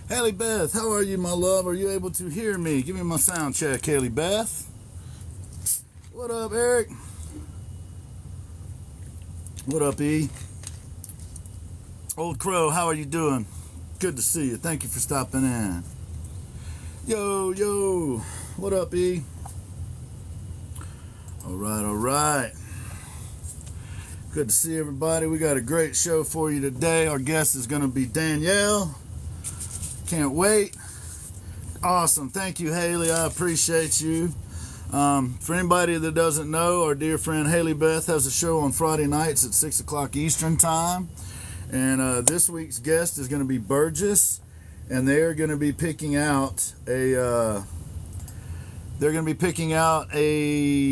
Haley Beth, how are you, my love? Are you able to hear me? Give me my sound check, Haley Beth. What up, Eric? What up, E? Old Crow, how are you doing? Good to see you. Thank you for stopping in. Yo, yo. What up, E? All right, all right. Good to see everybody. We got a great show for you today. Our guest is going to be Danielle. Can't wait. Awesome. Thank you, Haley. I appreciate you. For anybody that doesn't know, our dear friend Haley Beth has a show on Friday nights at 6 o'clock Eastern Time. And this week's guest is going to be Burgess. And they're going to be picking out a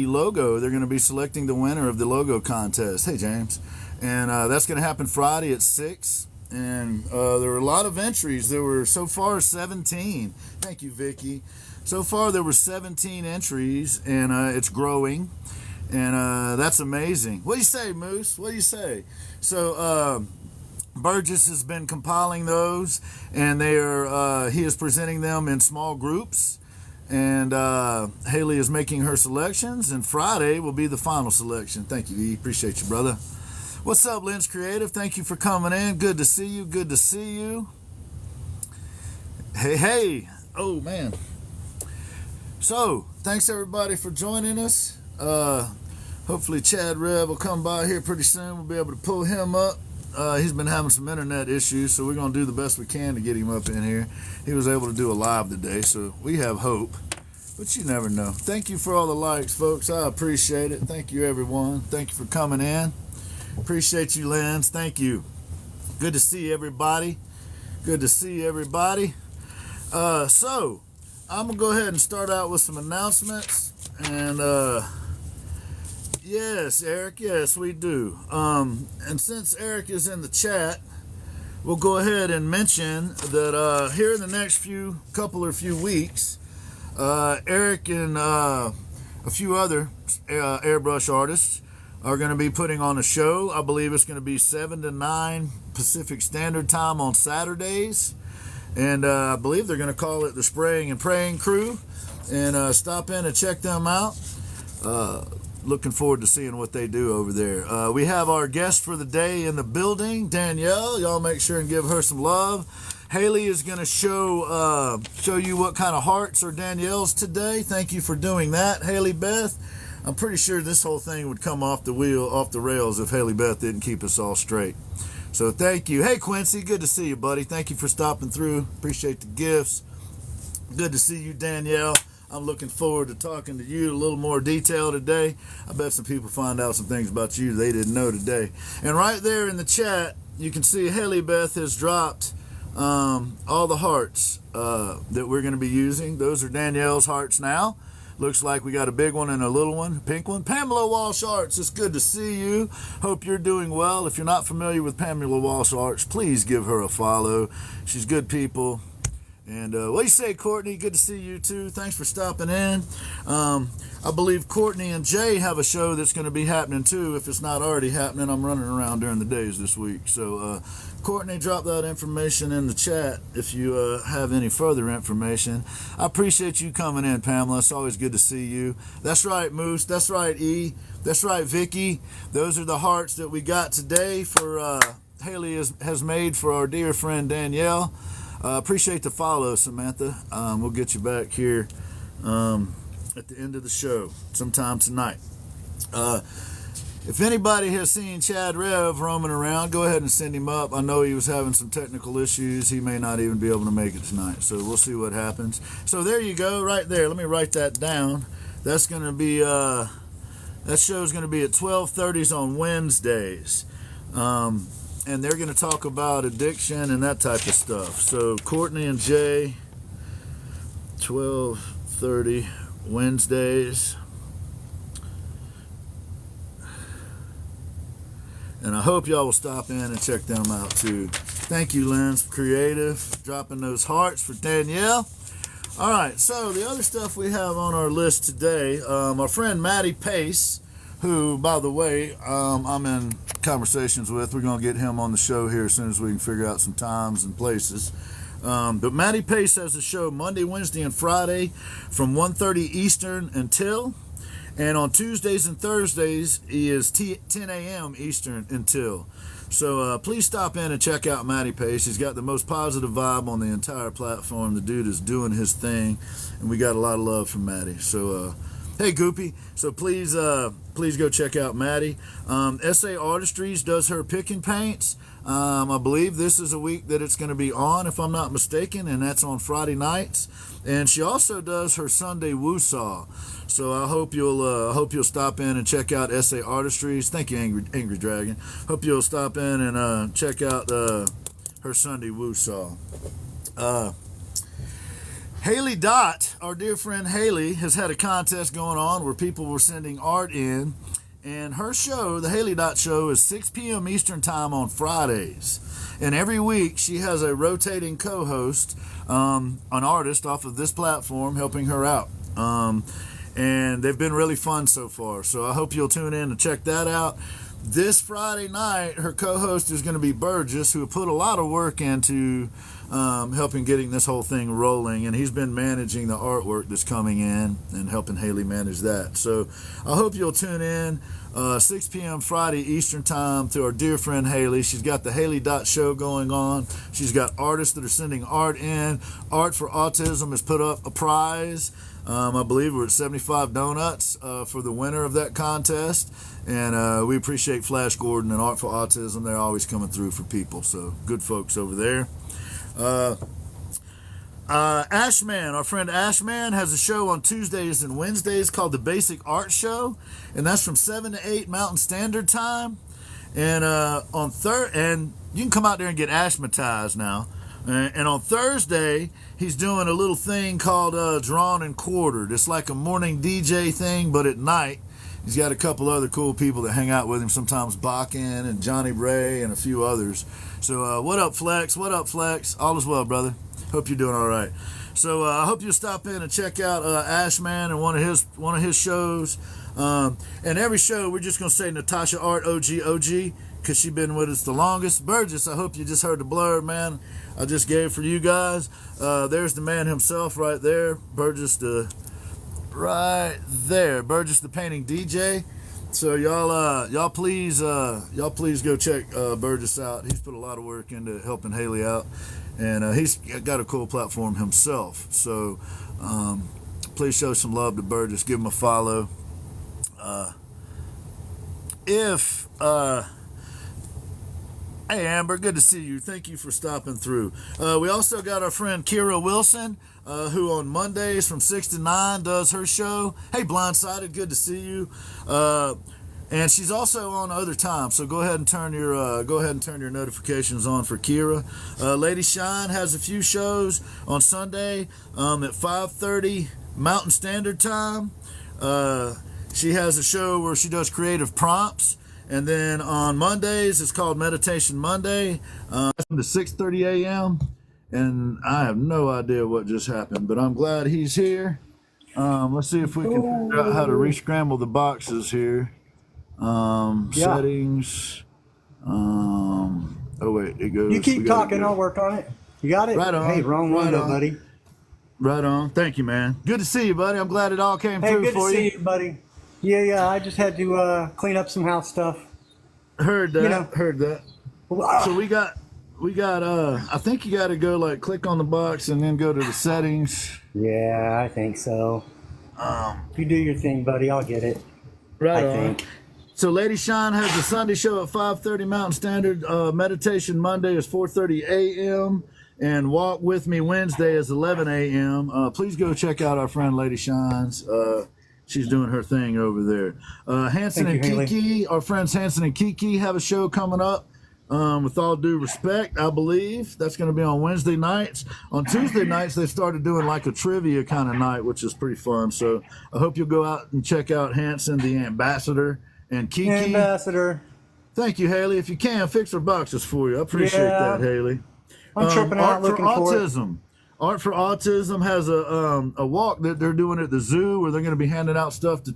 logo. They're going to be selecting the winner of the logo contest. Hey, James. And that's going to happen Friday at 6. And there were a lot of entries. There were so far 17. Thank you, Vicky. So far there were 17 entries, and it's growing. And that's amazing. What do you say, Moose? What do you say? So Burgess has been compiling those, and he is presenting them in small groups. And Haley is making her selections, and Friday will be the final selection. Thank you, E. Appreciate you, brother. What's up, Lens Creative? Thank you for coming in. Good to see you. Good to see you. Hey, hey. Oh, man. So, thanks everybody for joining us. Hopefully Chad Rev will come by here pretty soon. We'll be able to pull him up. He's been having some internet issues, so we're going to do the best we can to get him up in here. He was able to do a live today, so we have hope. But you never know. Thank you for all the likes, folks. I appreciate it. Thank you, everyone. Thank you for coming in. Appreciate you, Lens. Thank you. Good to see everybody. Good to see everybody. So, I'm going to go ahead and start out with some announcements. And, yes, Eric, yes, we do. And since Eric is in the chat, we'll go ahead and mention that here in the next few weeks, Eric and a few other airbrush artists are going to be putting on a show. I believe it's going to be 7 to 9 Pacific Standard Time on Saturdays. And I believe they're going to call it the Spraying and Praying Crew. And stop in and check them out. Looking forward to seeing what they do over there. We have our guest for the day in the building, Danielle. Y'all make sure and give her some love. Haley is going to show you what kind of hearts are Danielle's today. Thank you for doing that, Haley Beth. I'm pretty sure this whole thing would come off the rails if Haley Beth didn't keep us all straight. So thank you. Hey, Quincy, good to see you, buddy. Thank you for stopping through. Appreciate the gifts. Good to see you, Danielle. I'm looking forward to talking to you in a little more detail today. I bet some people find out some things about you they didn't know today. And right there in the chat, you can see Haley Beth has dropped all the hearts that we're going to be using. Those are Danielle's hearts now. Looks like we got a big one and a little one, a pink one. Pamela Walsh Arts, it's good to see you. Hope you're doing well. If you're not familiar with Pamela Walsh Arts, please give her a follow. She's good people. And what do you say, Courtney? Good to see you too. Thanks for stopping in. I believe Courtney and Jay have a show that's going to be happening too. If it's not already happening, I'm running around during the days this week. So Courtney, drop that information in the chat if you have any further information. I appreciate you coming in, Pamela. It's always good to see you. That's right, Moose. That's right, E. That's right, Vicky. Those are the hearts that we got today for Haley has made for our dear friend Danielle. Appreciate the follow, Samantha. We'll get you back here at the end of the show sometime tonight. If anybody has seen Chad Rev roaming around, go ahead and send him up. I know he was having some technical issues. He may not even be able to make it tonight, so we'll see what happens. So there you go, right there. Let me write that down. That's going to be, that show's going to be at 12:30 on Wednesdays. And they're going to talk about addiction and that type of stuff. So Courtney and Jay, 12:30 Wednesdays. And I hope y'all will stop in and check them out too. Thank you, Lens Creative, dropping those hearts for Danielle. All right, so the other stuff we have on our list today, our friend Matty Pace, who, by the way, I'm in conversations with. We're going to get him on the show here as soon as we can figure out some times and places. But Maddie Pace has a show Monday, Wednesday, and Friday from 1:30 Eastern until. And on Tuesdays and Thursdays, he is 10 a.m. Eastern until. So please stop in and check out Matty Pace. He's got the most positive vibe on the entire platform. The dude is doing his thing, and we got a lot of love from Matty. So, hey, Goopy. So please go check out Matty. SA Artistries does her pick and paints. I believe this is a week that it's going to be on, if I'm not mistaken, and that's on Friday nights. And she also does her Sunday woo-saw. So I hope you'll stop in and check out SA Artistries. Thank you, Angry Dragon. Hope you'll stop in and check out her Sunday woo-saw. Haley Dot, our dear friend Haley, has had a contest going on where people were sending art in. And her show, the Haley Dot Show, is 6 p.m. Eastern Time on Fridays. And every week she has a rotating co-host, an artist off of this platform, helping her out. And they've been really fun so far. So I hope you'll tune in and check that out. This Friday night, her co-host is going to be Burgess, who put a lot of work into helping getting this whole thing rolling. And he's been managing the artwork that's coming in and helping Haley manage that. So I hope you'll tune in 6 p.m. Friday Eastern Time to our dear friend Haley. She's got the Haley Dot Show going on. She's got artists that are sending art in. Art for Autism has put up a prize. I believe we're at 75 donuts for the winner of that contest. And we appreciate Flash Gordon and Art for Autism. They're always coming through for people. So good folks over there. Ashman, our friend Ashman, has a show on Tuesdays and Wednesdays called The Basic Art Show. And that's from 7 to 8 Mountain Standard Time. And and you can come out there and get ashmatized now. And on Thursday, he's doing a little thing called Drawn and Quartered. It's like a morning DJ thing, but at night. He's got a couple other cool people that hang out with him, sometimes Bakken and Johnny Ray and a few others. So what up, Flex? What up, Flex? All is well, brother. Hope you're doing all right. So I hope you'll stop in and check out Ashman and one of his shows. And every show, we're just going to say Natasha Art OG, because she's been with us the longest. Burgess, I hope you just heard the blurb, man. I just gave for you guys. There's the man himself right there. Burgess the painting DJ. So y'all please go check Burgess out. He's put a lot of work into helping Haley out, and he's got a cool platform himself. So please show some love to Burgess. Give him a follow. Hey Amber, good to see you. Thank you for stopping through. We also got our friend Kira Wilson, who on Mondays from 6 to 9 does her show. Hey Blindsided, good to see you. And she's also on other times, so go ahead and turn your notifications on for Kira. Lady Shine has a few shows on Sunday at 5:30 Mountain Standard Time. She has a show where she does creative prompts. And then on Mondays, it's called Meditation Monday, from 6:30 a.m. And I have no idea what just happened, but I'm glad he's here. Let's see if we can figure out how to re-scramble the boxes here. Settings. Oh wait, it goes. You keep talking, I'll work on it. You got it? Right on. Hey, wrong window, buddy. Right on. Thank you, man. Good to see you, buddy. I'm glad it all came through for you. Hey, good to see you, buddy. Yeah, I just had to clean up some house stuff. Heard that. You know. Heard that. So we got. I think you got to go click on the box and then go to the settings. Yeah, I think so. If you do your thing, buddy, I'll get it. Right I on. think. So Lady Shine has a Sunday show at 5:30 Mountain Standard. Meditation Monday is 4:30 a.m. And Walk With Me Wednesday is 11 a.m. Please go check out our friend Lady Shine's. She's doing her thing over there. Hanson and Kiki, our friends Hanson and Kiki have a show coming up. With all due respect, I believe that's going to be on Wednesday nights. On Tuesday nights, they started doing like a trivia kind of night, which is pretty fun. So I hope you'll go out and check out Hanson, the Ambassador, and Kiki. Ambassador. Thank you, Haley. If you can, fix our boxes for you. I appreciate that, Haley. I'm tripping out looking for it. Art for Autism has a walk that they're doing at the zoo where they're going to be handing out stuff to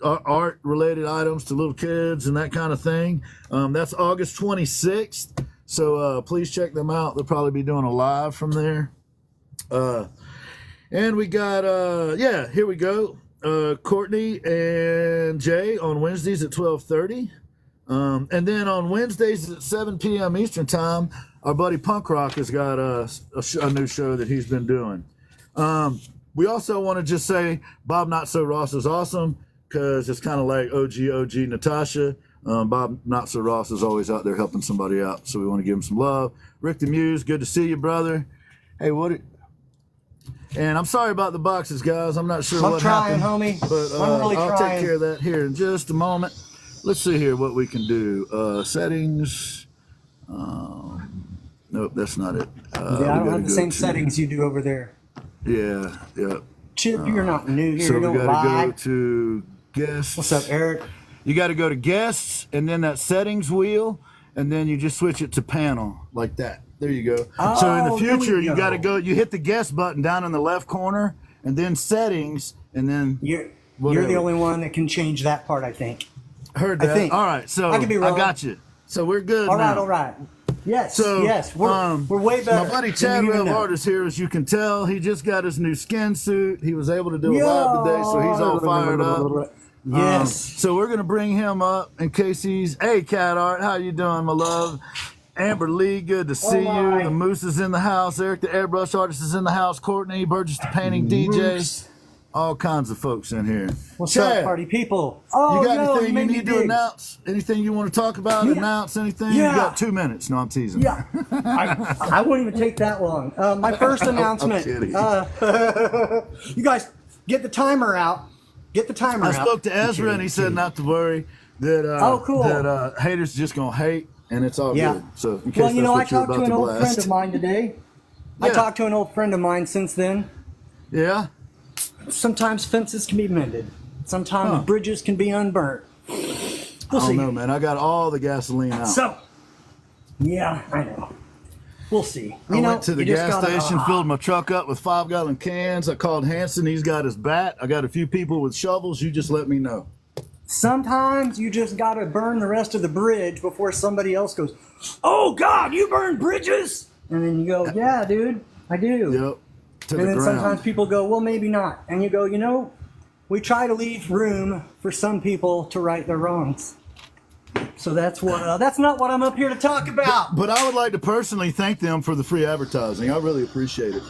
art related items to little kids and that kind of thing. That's August 26th. So please check them out. They'll probably be doing a live from there. And we got, here we go. Courtney and Jay on Wednesdays at 12:30. And then on Wednesdays at 7 p.m. Eastern Time, our buddy Punk Rock has got a new show that he's been doing. We also want to just say Bob Not So Ross is awesome because it's kind of like OG Natasha. Bob Not So Ross is always out there helping somebody out, so we want to give him some love. Rick the Muse, good to see you, brother. Hey, and I'm sorry about the boxes, guys. I'm not sure what happened. I'm trying, homie. But I'm really I'll trying. take care of that here in just a moment. Let's see here what we can do. Settings. Nope, that's not it. I don't have the same settings you do over there. Yeah. Chip, you're not new here. So you we don't got to lie. go to guests. What's up, Eric? You got to go to guests and then that settings wheel, and then you just switch it to panel like that. There you go. Oh, so in the there future, we you go. got to go. You hit the guest button down in the left corner, and then settings, and then You're whatever. the only one that can change that part, I think. Heard that. I think. All right, so I could be wrong. got you. So we're good All now. right. Yes, So, yes. We're way better. My buddy than Chad you even Rev know. Artist here, as you can tell, he just got his new skin suit. He was able to do it live today, so he's all fired up. Yes. So we're gonna bring him up in case he's. Hey, Cat Art, how you doing, my love? Amber Lee, good to see you. my. The Moose is in the house. Eric the Airbrush Artist is in the house. Courtney Burgess the Painting DJ. Moose. All kinds of folks in here. What's Chad, up, party people? Oh, you got no, anything you made me need to dig. announce? Anything you want to talk about? Yeah. Announce anything? Yeah. You got 2 minutes. No, I'm teasing. Yeah, I won't even take that long. My first announcement. kidding. You guys, get the timer out. Get the timer I out. spoke to Ezra and he said not to worry. That Oh, cool. That haters just gonna hate and it's all Yeah. good. So in case Well, you that's know, I what you're talked about to an to old friend blast. of mine today. I Yeah. talked to an old friend of mine since then. Yeah. Sometimes fences can be mended. Sometimes Huh. bridges can be unburnt. We'll I see. don't know, man. I got all the gasoline out. So, yeah, I know. We'll see. I You know, went to the you just gas gotta- station, filled my truck up with 5-gallon cans. I called Hanson. He's got his bat. I got a few people with shovels. You just let me know. Sometimes you just gotta burn the rest of the bridge before somebody else goes, "Oh God, you burn bridges!" And then you go, "Yeah, dude, I do." Yep. To And the then ground. sometimes people go, "Well, maybe not." And you go, "You know, we try to leave room for some people to right their wrongs." So that's what. That's not what I'm up here to talk about. But I would like to personally thank them for the free advertising. I really appreciate it.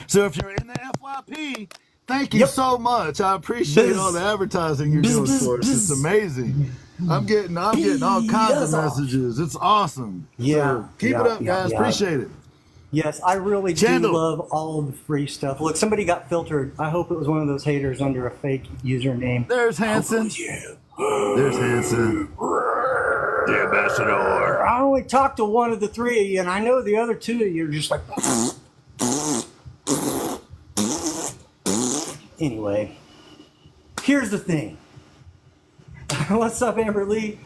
So if you're in the FYP, thank you Yep. so much. I appreciate Bzz. all the advertising you're doing Bzz, for us. It's bzz. amazing. I'm getting all kinds of Bzz. messages. It's awesome. Yeah, So keep yeah, it up, yeah, guys. yeah. Appreciate it. Yes, I really Chandler. do love all of the free stuff. Look, somebody got filtered. I hope it was one of those haters under a fake username. There's Hanson. There's Hanson. The ambassador. I only talked to one of the three of you, and I know the other two of you are just like. Anyway, here's the thing. What's up, Amber Lee?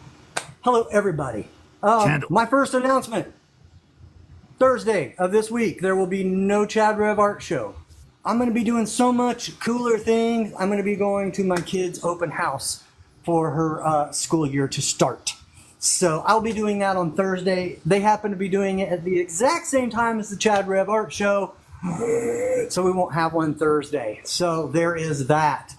Hello, everybody. Candle. My first announcement. Thursday of this week, there will be no Chad Rev Art Show. I'm going to be doing so much cooler things. I'm going to be going to my kid's open house for her school year to start. So I'll be doing that on Thursday. They happen to be doing it at the exact same time as the Chad Rev Art Show. So we won't have one Thursday. So there is that.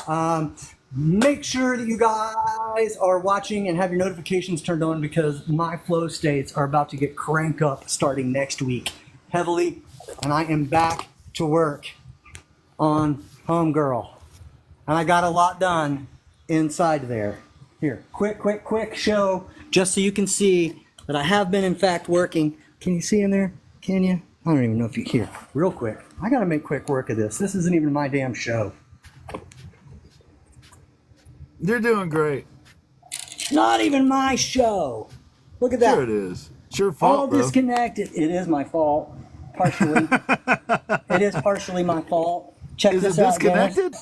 Make sure that you guys are watching and have your notifications turned on because my flow states are about to get crank up starting next week heavily. And I am back to work on Homegirl. And I got a lot done inside there. Here, quick show just so you can see that I have been in fact working. Can you see in there? Can you? I don't even know if you hear. Real quick. I got to make quick work of this. This isn't even my damn show. You're doing great. Not even my show. Look at that. Sure it is. It's your All fault, bro. disconnected. It is my fault. Partially. It is partially my fault. Check Is it this out, guys. disconnected?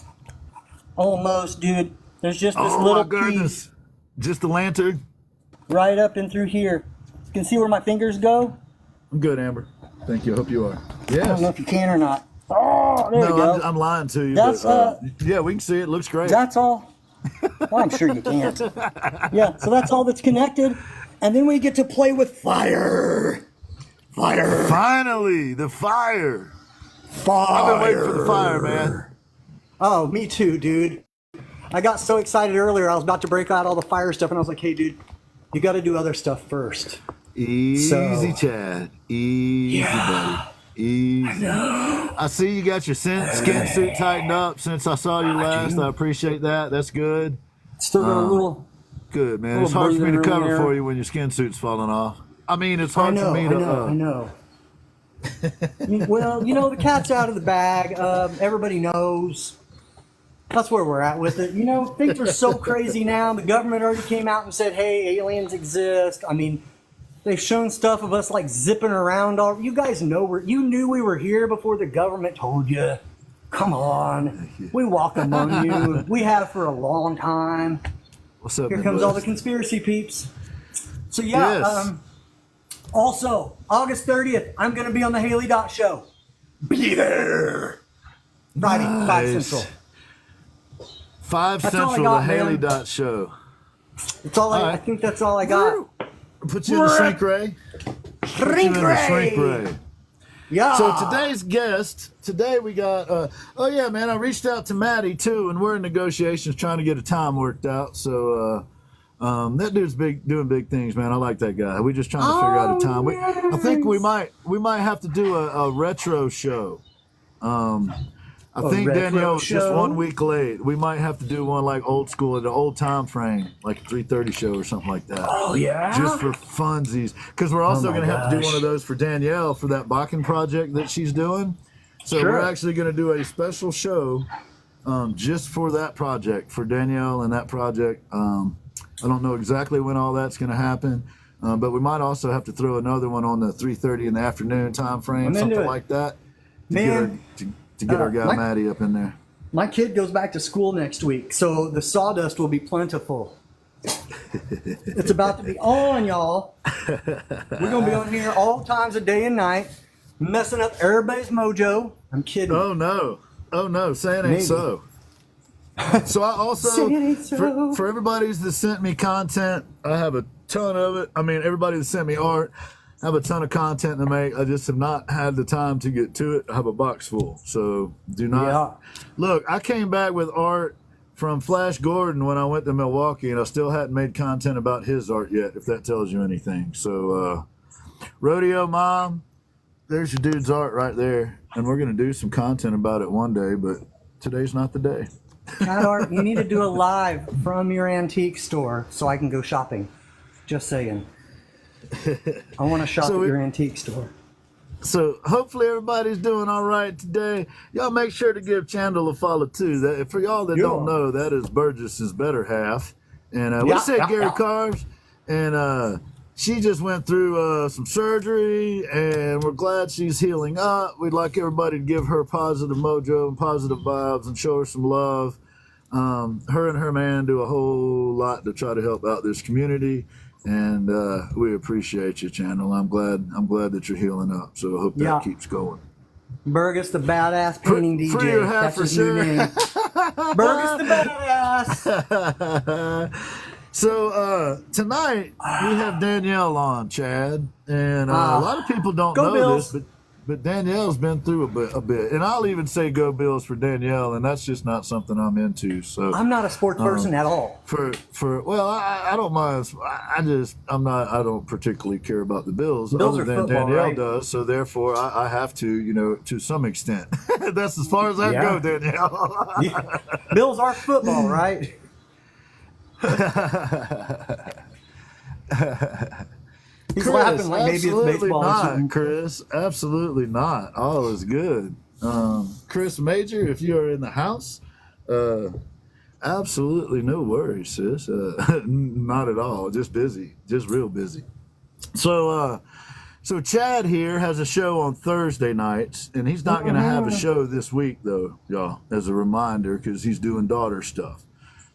Almost, dude. There's just this Oh little my goodness. piece Just a lantern. right up and through here. You can see where my fingers go? I'm good, Amber. Thank you. I hope you are. I don't know Yes. if you can or not. Oh, there we No, go. I'm lying to you. That's, but, yeah, we can see it. Looks great. That's all. Well, I'm sure you can't. Yeah, so that's all that's connected. And then we get to play with fire. Fire. Finally, the fire. Fire. I've been waiting for the fire, man. Oh, me too, dude. I got so excited earlier. I was about to break out all the fire stuff, and I was like, hey, dude, you got to do other stuff first. Easy, Chad. Easy, buddy. Easy. I know. I see you got your skin suit tightened up since I saw you last. dude. I appreciate that. That's good. Still got a little... Good, man. Little It's hard for me to breathing room cover there. for you when your skin suit's falling off. I mean, it's hard for me I to... know. Well, the cat's out of the bag. Everybody knows. That's where we're at with it. Things are so crazy now. The government already came out and said, hey, aliens exist. I mean, they've shown stuff of us like zipping around. You guys know you knew we were here before the government told you. Come on. We walk among you. We have for a long time. What's up, Here Midwest? comes all the conspiracy peeps. So yeah, Yes. Also, August 30th, I'm going to be on the Haley Dot Show. Be there. Friday, 5 Nice. Central. 5 That's all I Central, got, the Haley man. Dot Show. That's all All I right. think that's all I got. Put you in the shrink ray. Shrink Put you in the shrink ray. ray. Yeah. So today's guest, today we got, oh yeah, man, I reached out to Maddie too, and we're in negotiations trying to get a time worked out. So that dude's doing big things, man. I like that guy. We're just trying to figure out a time. I think we might have to do a retro show. I think retro Danielle's just show? 1 week late. We might have to do one like old school, at the old time frame, like a 3:30 show or something like that. Oh, yeah? Just for funsies. Because we're also my going to have to do gosh. one of those for Danielle for that Bakken project that she's doing. So Sure. we're actually going to do a special show just for that project, for Danielle and that project. I don't know exactly when all that's going to happen, but we might also have to throw another one on the 3:30 in the afternoon time frame, I'm into something it. like that. Man, To get our guy my- Maddie up in there. my kid goes back to school next week, so the sawdust will be plentiful. It's about to be on, y'all. We're going to be on here all times of day and night, messing up everybody's mojo. I'm kidding. Oh no, say it ain't Maybe. so. So I also, Say it ain't so. for everybody that sent me content, I have a ton of it. I mean, everybody that sent me art, I have a ton of content to make. I just have not had the time to get to it. I have a box full, so do not. Yeah. Look, I came back with art from Flash Gordon when I went to Milwaukee, and I still hadn't made content about his art yet, if that tells you anything. So, Rodeo Mom, there's your dude's art right there, and we're gonna do some content about it one day, but today's not the day. Cat art, you need to do a live from your antique store so I can go shopping. Just saying. I want to shop So at your antique store. So hopefully everybody's doing all right today. Y'all make sure to give Chandler a follow too. That for y'all that don't Yeah. know, that is Burgess's better half, and we Yeah, said yeah, Gary yeah. Cars, and she just went through some surgery, and we're glad she's healing up. We'd like everybody to give her positive mojo and positive vibes and show her some love. Her and her man do a whole lot to try to help out this community. And we appreciate you, Channel. I'm glad that you're healing up. So I hope that Yeah. keeps going. Burgess the Badass Painting DJ. free your hat That's for his sure. new name. Burgess the Badass. So tonight we have Danielle on, Chad, and a lot of people don't Go know Bills. this, but Danielle's been through a bit, and I'll even say go Bills for Danielle, and that's just not something I'm into. So I'm not a sports person at all. well, I don't mind. I don't particularly care about the Bills, Bills other are than football, Danielle right? does. So therefore, I have to, to some extent. That's as far as I Yeah. go, Danielle. Yeah. Bills are football, right? He's laughing like maybe it's absolutely baseball or not, something. Chris. Absolutely not. All is good. Chris Major, if you are in the house, absolutely no worries, sis. Not at all. Just busy. Just real busy. So Chad here has a show on Thursday nights, and he's not going to have a show this week, though, y'all, as a reminder, because he's doing daughter stuff.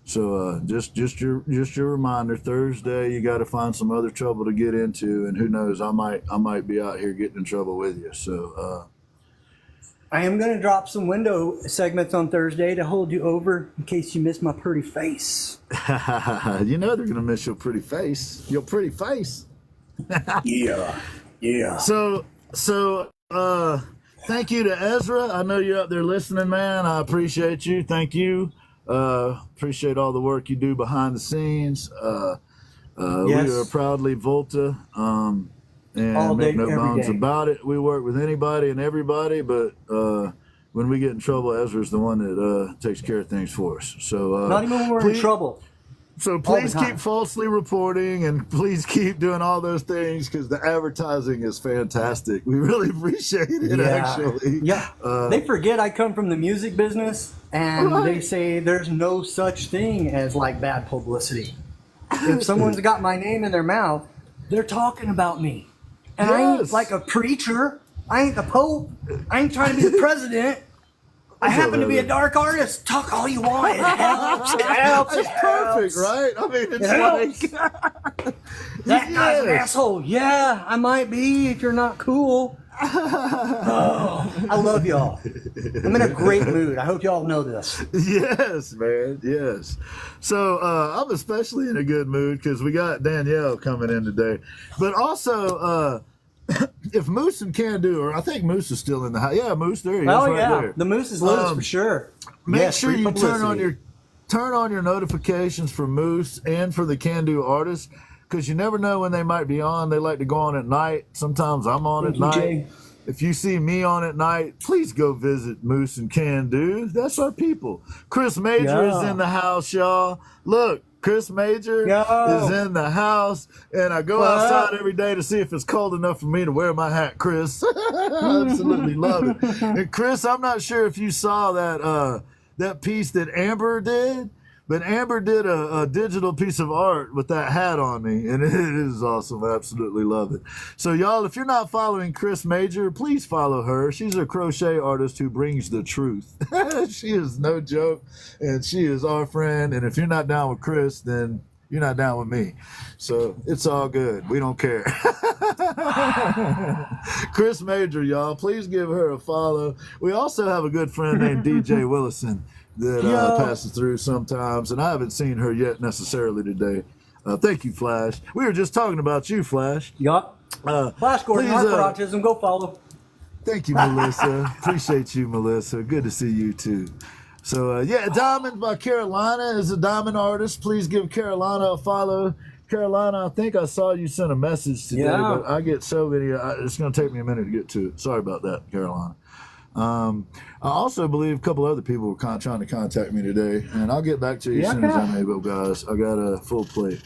So just your reminder, Thursday you got to find some other trouble to get into, and who knows, I might be out here getting in trouble with you. So I am going to drop some window segments on Thursday to hold you over in case you miss my pretty face. You know they're gonna miss your pretty face. Your pretty face. Yeah. So thank you to Ezra. I know you're up there listening, man. I appreciate you. Thank you. Appreciate all the work you do behind the scenes. Yes. We are proudly Volta. And All make day, no every bones day. about it. We work with anybody and everybody, but when we get in trouble, Ezra's the one that takes care of things for us. So Not even when we're in trouble. So please keep falsely reporting and please keep doing all those things because the advertising is fantastic. We really appreciate it, actually. Yeah. They forget I come from the music business and they say there's no such thing as like bad publicity. If someone's got my name in their mouth, they're talking about me. And I ain't like a preacher. I ain't the Pope. I ain't trying to be the president. I happen to be a dark artist. Talk all you want. It helps. It helps. It's perfect, right? I mean, it's like... That guy's an asshole. Yeah, I might be if you're not cool. Oh, I love y'all. I'm in a great mood. I hope y'all know this. Yes, man. Yes. So I'm especially in a good mood because we got Danielle coming in today. But also, if Moose and Can Do, or I think Moose is still in the house. Yeah, Moose, there he is. Oh, right there. The Moose is loose for sure. Make sure you turn on your notifications for Moose and for the Can Do artists. Because you never know when they might be on. They like to go on at night. Sometimes I'm on at night. Jay. If you see me on at night, please go visit Moose and Can Do. That's our people. Chris Major is in the house, y'all. Look, Chris Major is in the house. And I go outside every day to see if it's cold enough for me to wear my hat, Chris. I absolutely love it. And Chris, I'm not sure if you saw that piece that Amber did. But Amber did a digital piece of art with that hat on me, and it is awesome. I absolutely love it. So, y'all, if you're not following Chris Major, please follow her. She's a crochet artist who brings the truth. She is no joke, and she is our friend. And if you're not down with Chris, then you're not down with me. So it's all good. We don't care. Chris Major, y'all, please give her a follow. We also have a good friend named DJ Willison that passes through sometimes, and I haven't seen her yet necessarily today. Thank you, Flash. We were just talking about you, Flash. Yup. Flash Gordon, please, Art for Autism. Go follow. Thank you, Melissa. Appreciate you, Melissa. Good to see you, too. So, Diamond by Carolina is a diamond artist. Please give Carolina a follow. Carolina, I think I saw you sent a message today, but I get so many. It's going to take me a minute to get to it. Sorry about that, Carolina. I also believe a couple other people were trying to contact me today, and I'll get back to you as soon as I'm able, guys. I got a full plate.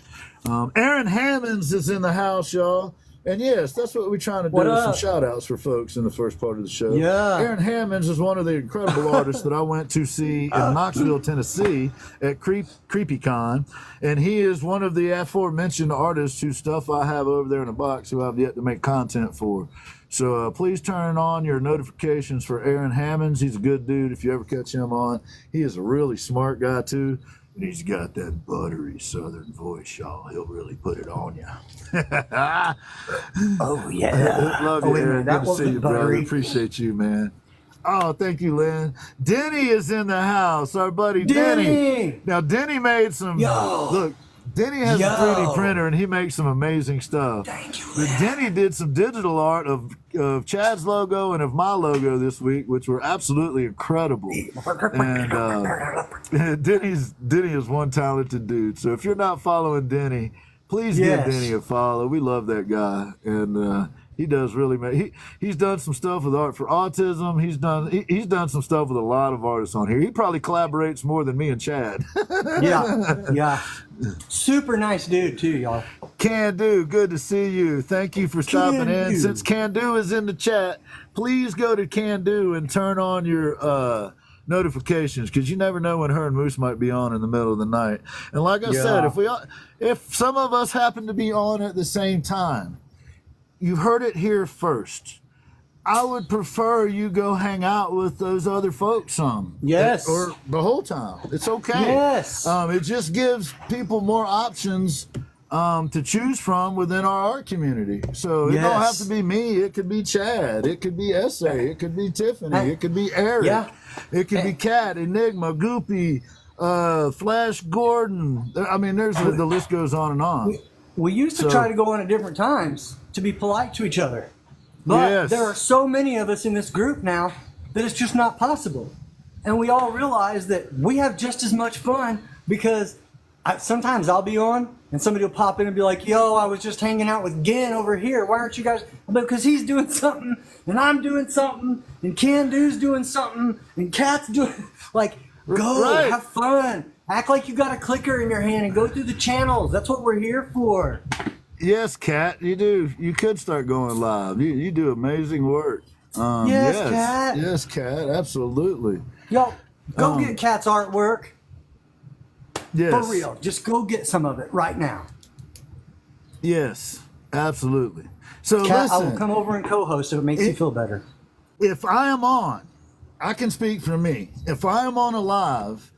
Aaron Hammonds is in the house, y'all. And yes, that's what we're trying to do, some shout outs for folks in the first part of the show. Yeah. Aaron Hammonds is one of the incredible artists that I went to see in Knoxville, Tennessee at CreepyCon. And he is one of the aforementioned artists whose stuff I have over there in a box who I've yet to make content for. So please turn on your notifications for Aaron Hammonds. He's a good dude if you ever catch him on. He is a really smart guy, too. And he's got that buttery southern voice, y'all. He'll really put it on you. Oh, yeah. Love you, Aaron. Good to see you, brother. Appreciate you, man. Oh, thank you, Lynn. Denny is in the house. Our buddy Denny. Now, Denny made some... Look, Denny has a 3D printer, and he makes some amazing stuff. Thank you, But Denny did some digital art of Chad's logo and of my logo this week, which were absolutely incredible. And Denny is one talented dude. So if you're not following Denny, please give Denny a follow. We love that guy, and he does really make. He's done some stuff with Art for Autism. He's done some stuff with a lot of artists on here. He probably collaborates more than me and Chad. Yeah. Super nice dude too, y'all. Can Do, good to see you. Thank you for stopping in. Since Can Do is in the chat, please go to Can Do and turn on your notifications, because you never know when her and Moose might be on in the middle of the night. And like I said, if some of us happen to be on at the same time, you've heard it here first. I would prefer you go hang out with those other folks some. Yes. Or the whole time. It's okay. Yes. It just gives people more options to choose from within our art community. So it Yes. don't have to be me. It could be Chad. It could be Essay. It could be Tiffany. It could be Eric. Yeah. It could be Kat, Enigma, Goopy, Flash Gordon. I mean, the list goes on and on. We used to try to go on at different times to be polite to each other. But there are so many of us in this group now that it's just not possible. And we all realize that we have just as much fun because sometimes I'll be on and somebody will pop in and be like, yo, I was just hanging out with Gen over here. Why aren't you guys? Because he's doing something and I'm doing something and Can Do's doing something and Kat's doing go have fun. Act like you got a clicker in your hand and go through the channels. That's what we're here for. Yes, Kat, you do. You could start going live. You do amazing work. Kat. Yes, Kat, absolutely. Yo, go get Kat's artwork. Yes. For real. Just go get some of it right now. Yes, absolutely. So Kat, I listen, will come over and co-host if it makes you feel better. if I am on, I can speak for me. If I am on a live,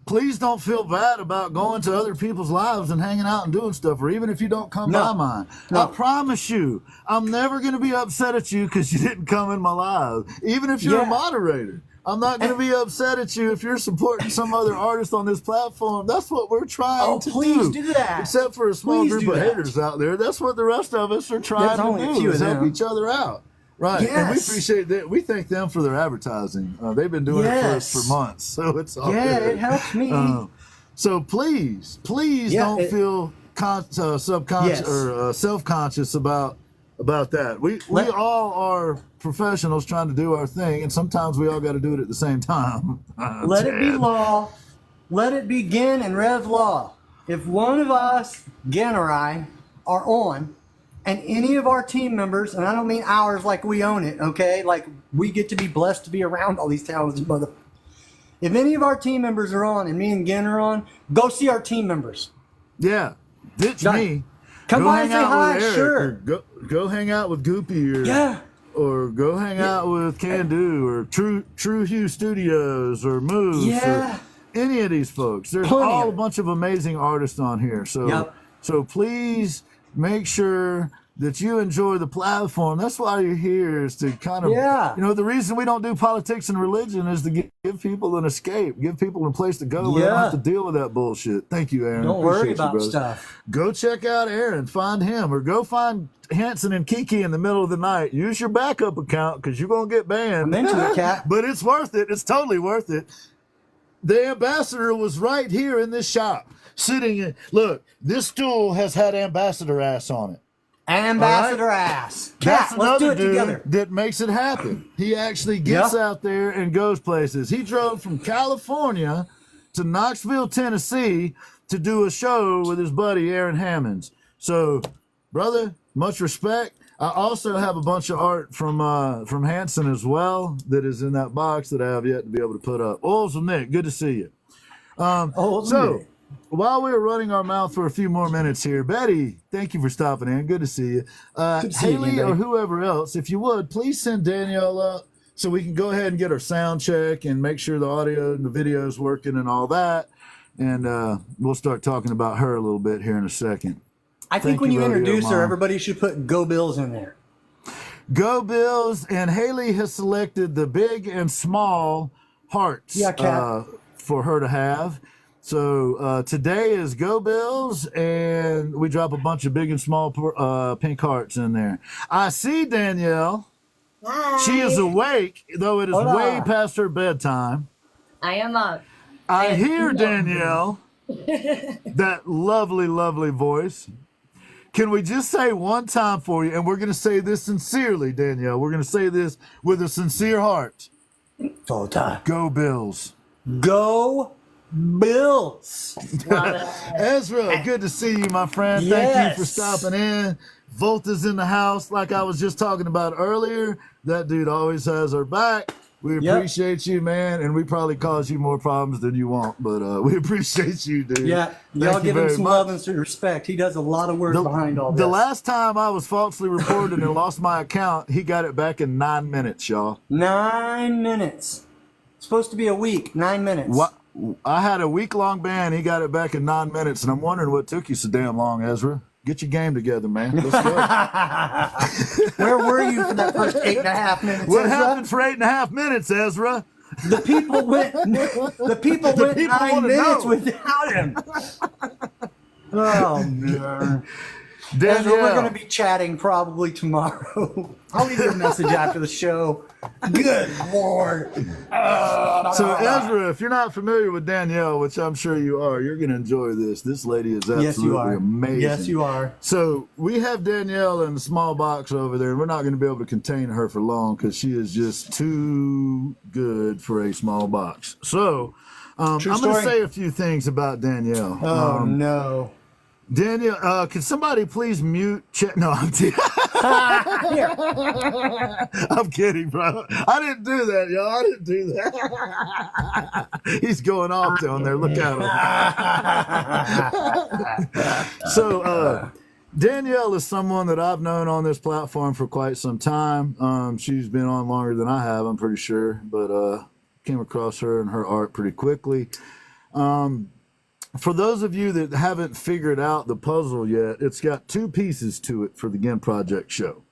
please don't feel bad about going to other people's lives and hanging out and doing stuff, or even if you don't come by mine. I promise you, I'm never going to be upset at you because you didn't come in my live, even if you're a moderator. I'm not going to be upset at you if you're supporting some other artist on this platform. That's what we're trying to do. Please do that. Except for a small group of haters out there. That's what the rest of us are trying to do, is help each other out. Right. Yes. And we appreciate that. We thank them for their advertising. They've been doing it for us for months. So it's all good. It helps me. So please don't feel subconscious or self-conscious about that. We all are professionals trying to do our thing, and sometimes we all got to do it at the same time. Let it be law. Let it be Gen and Rev Law. If one of us, Gen or I, are on, and any of our team members, and I don't mean ours like we own it, okay? Like we get to be blessed to be around all these talented mother. If any of our team members are on and me and Gen are on, go see our team members. Yeah, ditch me. Come by and say hi, sure. Go hang out with Goopy or go hang out with Can Do or True Hue Studios or Moose or any of these folks. There's all a bunch of amazing artists on here. So please make sure that you enjoy the platform. That's why you're here, is to kind of, the reason we don't do politics and religion is to give people an escape, give people a place to go. We don't have to deal with that bullshit. Thank you, Aaron. Don't worry about stuff. Go check out Aaron, find him, or go find Hanson and Kiki in the middle of the night. Use your backup account because you're going to get banned. I'm into it, Kat. But it's worth it. It's totally worth it. The ambassador was right here in this shop, sitting in. Look, this stool has had ambassador ass on it. Ambassador ass. That's let's do another it dude together. that makes it happen. He actually gets out there and goes places. He drove from California to Knoxville, Tennessee to do a show with his buddy Aaron Hammonds. So, brother, much respect. I also have a bunch of art from Hanson as well that is in that box that I have yet to be able to put up. Oils with Nick, good to see you. So, while we were running our mouth for a few more minutes here, Betty, thank you for stopping in. Good to see you. Haley or whoever else, if you would, please send Danielle up so we can go ahead and get our sound check and make sure the audio and the video is working and all that. And we'll start talking about her a little bit here in a second. I think when you introduce her, everybody should put Go Bills in there. Go Bills, and Haley has selected the big and small hearts for her to have. So today is Go Bills, and we drop a bunch of big and small pink hearts in there. I see Danielle. Hi. She is awake, though it is way past her bedtime. I am up. I hear Danielle, that lovely, lovely voice. Can we just say one time for you, and we're going to say this sincerely, Danielle. We're going to say this with a sincere heart. Full time. Go Bills. Go Bills. Ezra, good to see you, my friend. Yes. Thank you for stopping in. Volta's in the house, like I was just talking about earlier. That dude always has our back. We appreciate you, man, and we probably cause you more problems than you want, but we appreciate you, dude. Yeah, y'all give him some love and some respect. He does a lot of work behind all this. The last time I was falsely reported and lost my account, he got it back in 9 minutes, y'all. 9 minutes. It's supposed to be a week, 9 minutes. I had a week-long ban. He got it back in 9 minutes, and I'm wondering what took you so damn long, Ezra. Get your game together, man. Let's go. Where were you for that first 8.5 minutes? What Ezra? happened for 8.5 minutes, Ezra? The people went. The people went people 9 wanna minutes know. without him. Oh man. Danielle. Ezra, we're going to be chatting probably tomorrow. I'll leave you a message after the show. Good Lord. So, Ezra, if you're not familiar with Danielle, which I'm sure you are, you're going to enjoy this. This lady is absolutely Yes, you are. amazing. Yes, you are. So, we have Danielle in the small box over there, and we're not going to be able to contain her for long because she is just too good for a small box. So, I'm going to say a few things about Danielle. Oh, no. Danielle, can somebody please mute chat? No, I'm I'm kidding, bro. I didn't do that, y'all. I didn't do that. He's going off down there. Look at him. So, Danielle is someone that I've known on this platform for quite some time. She's been on longer than I have, I'm pretty sure, but came across her and her art pretty quickly. For those of you that haven't figured out the puzzle yet, it's got two pieces to it for the Gin Project show.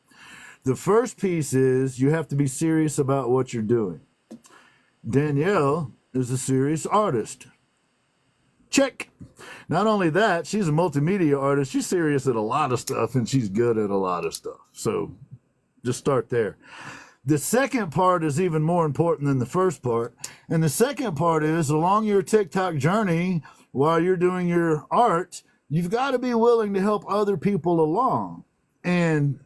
The first piece is you have to be serious about what you're doing. Danielle is a serious artist. Check. Not only that, she's a multimedia artist. She's serious at a lot of stuff, and she's good at a lot of stuff. So just start there. The second part is even more important than the first part. And the second part is along your TikTok journey, while you're doing your art, you've got to be willing to help other people along. And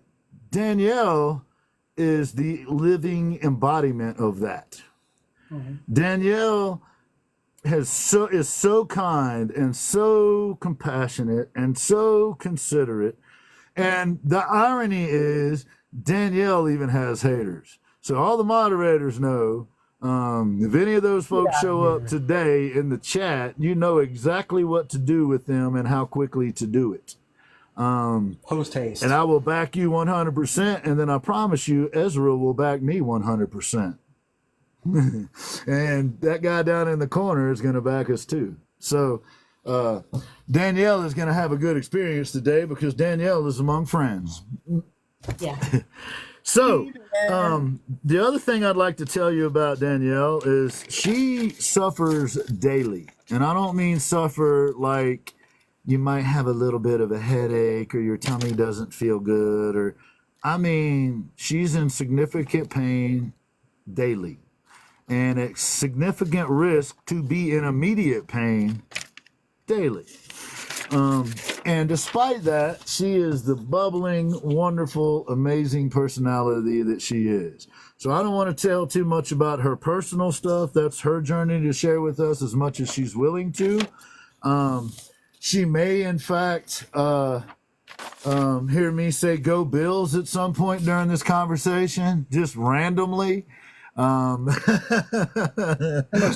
Danielle is the living embodiment of that. Mm-hmm. Danielle is so kind and so compassionate and so considerate. And the irony is Danielle even has haters. So all the moderators know, if any of those folks show up today in the chat, you know exactly what to do with them and how quickly to do it. Post haste. And I will back you 100%, and then I promise you, Ezra will back me 100%. And that guy down in the corner is going to back us too. So Danielle is going to have a good experience today because Danielle is among friends. Yeah. So, the other thing I'd like to tell you about Danielle is she suffers daily. And I don't mean suffer like you might have a little bit of a headache or your tummy doesn't feel good. Or I mean, she's in significant pain daily and at significant risk to be in immediate pain daily. And despite that, she is the bubbling, wonderful, amazing personality that she is. So I don't want to tell too much about her personal stuff. That's her journey to share with us as much as she's willing to. She may, in fact, hear me say "Go Bills" at some point during this conversation, just randomly. Most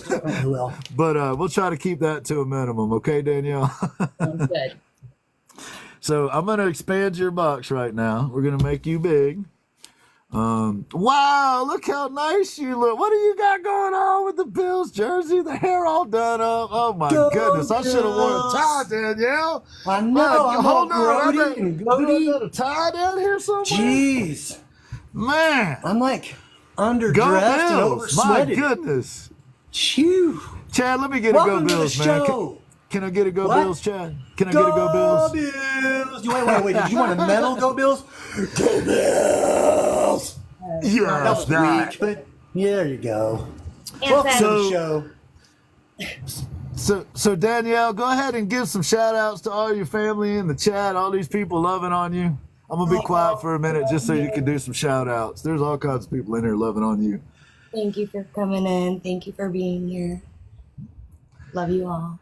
definitely will. But we'll try to keep that to a minimum, okay, Danielle? Sounds good. So I'm going to expand your box right now. We're going to make you big. Wow, look how nice you look. What do you got going on with the Bills jersey? The hair all done up. Oh, my goodness. I should have worn a tie, Danielle. I know. I'm hold all on. grody and goatee. I got a tie down here somewhere? Jeez. Man. I'm like Go underdressed and Bills. My oversweated. goodness. Phew. Chad, let me get a Welcome Go to Bills, the man. show. Can I get a Go What? Bills, Chad? Can I get a Go Bills? Bills. Wait. Did you want a medal, Go Bills? Go Bills. Yes, That was that. weak, but yeah, there you go. And Welcome to then- the show. So Danielle, go ahead and give some shout outs to all your family in the chat, all these people loving on you. I'm going to be quiet for a minute just so you can do some shout outs. There's all kinds of people in here loving on you. Thank you for coming in. Thank you for being here. Love you all.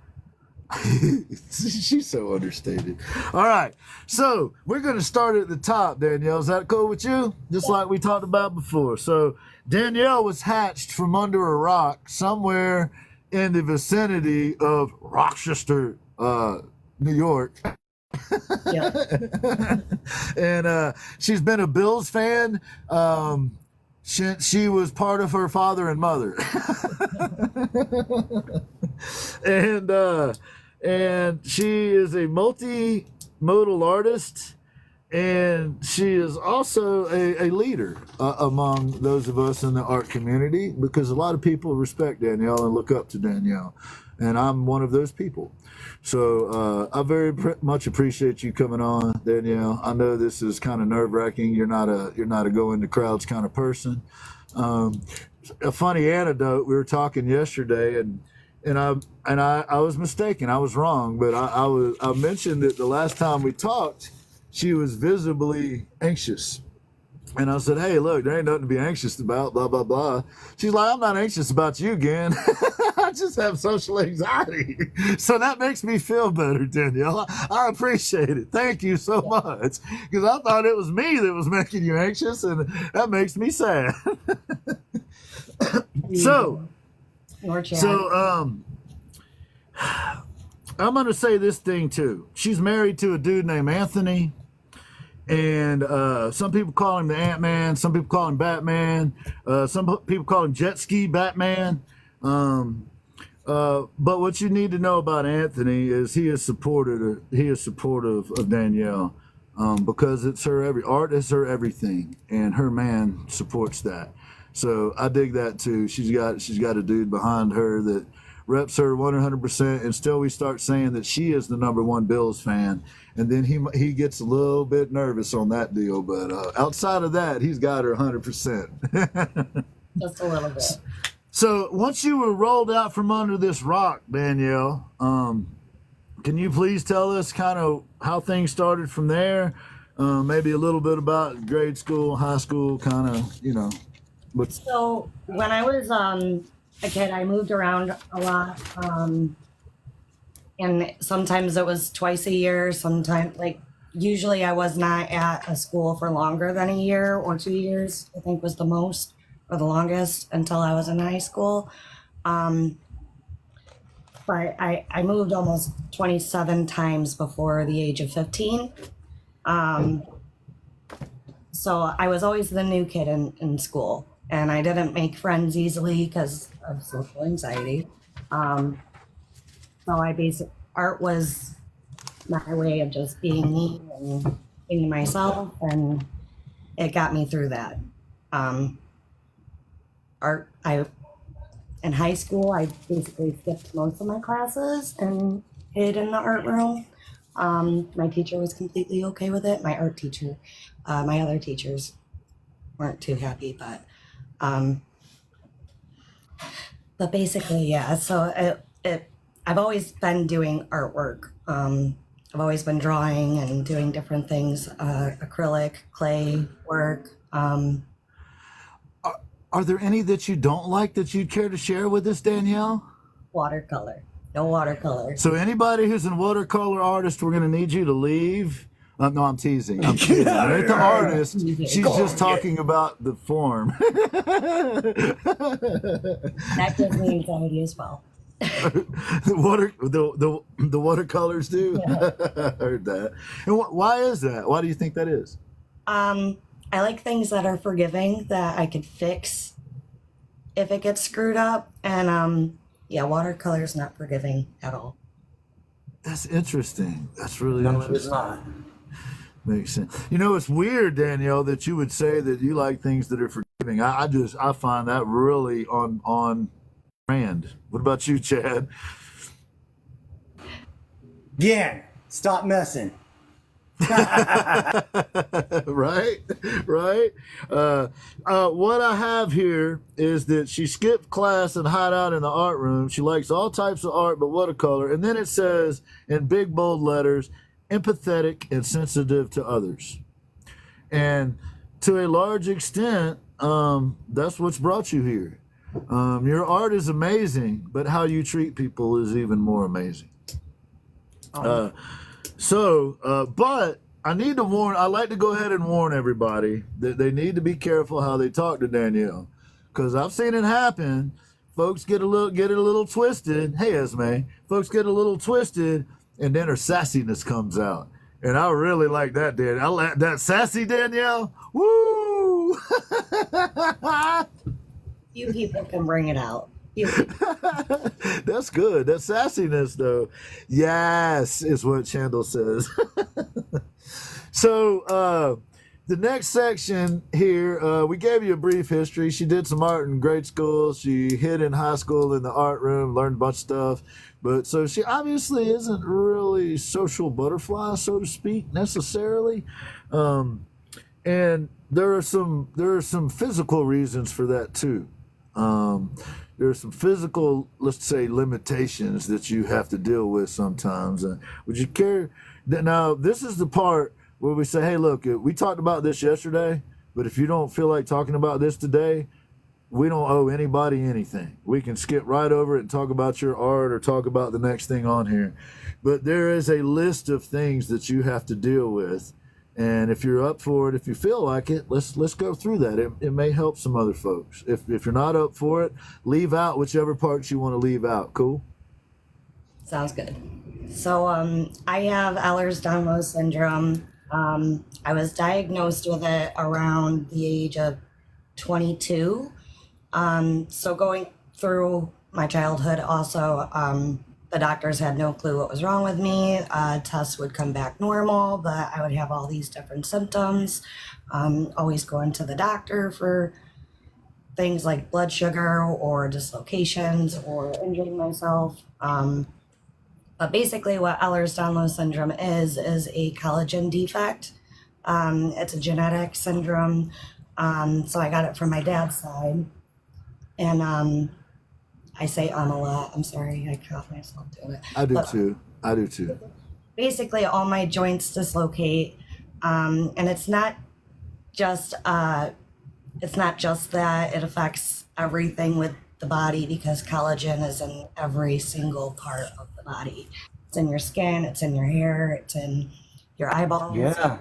She's so understated. All right. So we're going to start at the top, Danielle. Is that cool with you? Just like we talked about before. So Danielle was hatched from under a rock somewhere in the vicinity of Rochester, New York. Yeah. And she's been a Bills fan. She was part of her father and mother. And she is a multimodal artist, and she is also a leader among those of us in the art community, because a lot of people respect Danielle and look up to Danielle, and I'm one of those people. So I very much appreciate you coming on, Danielle. I know this is kind of nerve-wracking. You're not a go into crowds kind of person. A funny anecdote. We were talking yesterday, and I was mistaken. I was wrong, but I mentioned that the last time we talked, she was visibly anxious. And I said, hey, look, there ain't nothing to be anxious about, blah, blah, blah. She's like, I'm not anxious about you again. I just have social anxiety. So that makes me feel better, Danielle. I appreciate it. Thank you so much. Because I thought it was me that was making you anxious, and that makes me sad. So I'm going to say this thing too. She's married to a dude named Anthony. And some people call him the Ant-Man. Some people call him Batman. Some people call him Jet Ski Batman. But what you need to know about Anthony is he is supportive of Danielle, because it's her art is her everything, and her man supports that. So I dig that too. She's got a dude behind her that reps her 100%, and still we start saying that she is the #1 Bills fan, and then he gets a little bit nervous on that deal, but outside of that, he's got her 100%. Just a little bit. So once you were rolled out from under this rock, Danielle, can you please tell us kind of how things started from there? Maybe a little bit about grade school, high school, kind of, So when I was a kid, I moved around a lot, and sometimes it was twice a year. Sometimes, usually I was not at a school for longer than a year or 2 years, I think was the most or the longest, until I was in high school. But I moved almost 27 times before the age of 15. So I was always the new kid in school, and I didn't make friends easily because of social anxiety. So art was my way of just being me and being myself, and it got me through that. In high school, I basically skipped most of my classes and hid in the art room. My teacher was completely okay with it. My art teacher, my other teachers weren't too happy, but basically, yeah. So I've always been doing artwork. I've always been drawing and doing different things, acrylic, clay work. Are there any that you don't like that you'd care to share with us, Danielle? Watercolor. No watercolor. So anybody who's a watercolor artist, we're going to need you to leave. No, I'm teasing. I'm kidding. Ain't the artist. She's just talking about the form. That gives me anxiety as well. The watercolors do. Yeah. I heard that. And why is that? Why do you think that is? I like things that are forgiving, that I could fix if it gets screwed up. And watercolor is not forgiving at all. That's interesting. That's really No, interesting. it's not. Makes sense. It's weird, Danielle, that you would say that you like things that are forgiving. I find that really on brand. What about you, Chad? Again, stop messing. Right. What I have here is that she skipped class and hide out in the art room. She likes all types of art but watercolor. And then it says in big bold letters, empathetic and sensitive to others. And to a large extent, that's what's brought you here. Your art is amazing, but how you treat people is even more amazing. But I need to I like to go ahead and warn everybody that they need to be careful how they talk to Danielle, because I've seen it happen. Folks get a little twisted. Hey, Esme, folks get a little twisted, and then her sassiness comes out. And I really like that, Dan. I like that sassy Danielle. Woo! Few people can bring it out. That's good. That sassiness, though. Yes, is what Chandel says. So, the next section here, we gave you a brief history. She did some art in grade school. She hid in high school in the art room, learned a bunch of stuff. But so she obviously isn't really social butterfly, so to speak, necessarily. And there are some physical reasons for that too. There are some physical, let's say, limitations that you have to deal with sometimes. Would you care? Now, this is the part where we say, hey, look, we talked about this yesterday, but if you don't feel like talking about this today, we don't owe anybody anything. We can skip right over it and talk about your art or talk about the next thing on here. But there is a list of things that you have to deal with. And if you're up for it, if you feel like it, let's go through that. It may help some other folks. If you're not up for it, leave out whichever parts you want to leave out. Cool? Sounds good. So I have Ehlers-Danlos syndrome. I was diagnosed with it around the age of 22. So going through my childhood also, the doctors had no clue what was wrong with me. Tests would come back normal, but I would have all these different symptoms. Always going to the doctor for things like blood sugar or dislocations or injuring myself. But basically what Ehlers-Danlos syndrome is a collagen defect. It's a genetic syndrome. So I got it from my dad's side. And I say a lot. I'm sorry, I caught myself doing it. I do too. Basically, all my joints dislocate, and it's not just that. It affects everything with the body because collagen is in every single part of the body. It's in your skin. It's in your hair. It's in your eyeballs. Yeah.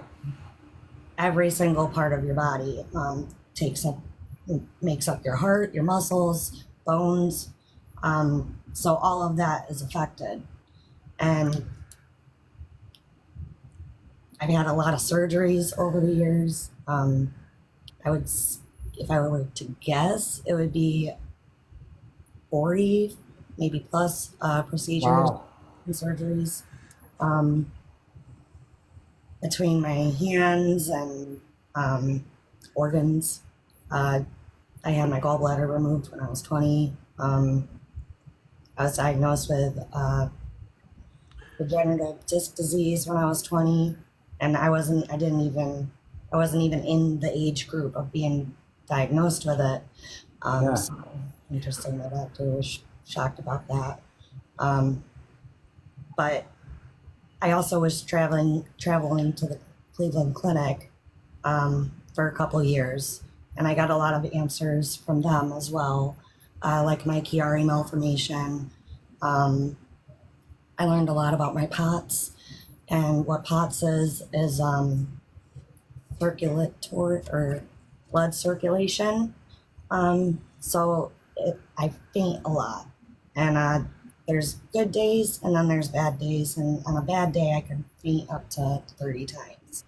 Every single part of your body makes up your heart, your muscles, bones. So all of that is affected. And I've had a lot of surgeries over the years. If I were to guess, it would be 40, maybe plus procedures and surgeries. Between my hands and organs. I had my gallbladder removed when I was 20. I was diagnosed with degenerative disc disease when I was 20, and I wasn't even in the age group of being diagnosed with it. So interesting, the doctor was shocked about that. But I also was traveling to the Cleveland Clinic for a couple years, and I got a lot of answers from them as well. Like my Chiari malformation. I learned a lot about my POTS, and what POTS is circulatory or blood circulation. So I faint a lot, and there's good days and then there's bad days, and on a bad day I can faint up to 30 times.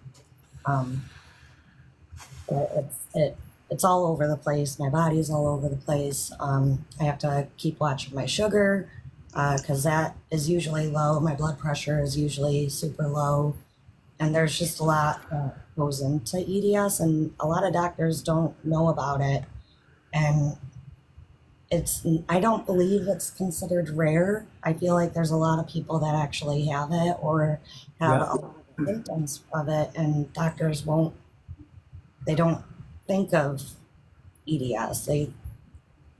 It's all over the place. My body's all over the place. I have to keep watching my sugar because that is usually low. My blood pressure is usually super low. And there's just a lot that goes into EDS, and a lot of doctors don't know about it. And I don't believe it's considered rare. I feel like there's a lot of people that actually have it or have a lot of symptoms of it, and doctors they don't think of EDS. They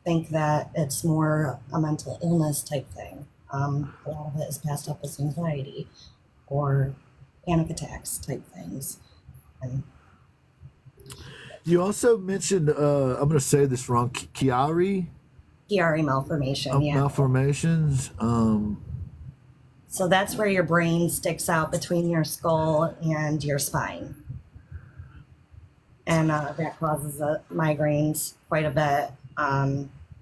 think that it's more a mental illness type thing. A lot of it is passed up as anxiety or panic attacks type things. And you also mentioned, I'm going to say this wrong, Chiari malformation, malformations. So that's where your brain sticks out between your skull and your spine. And that causes migraines quite a bit.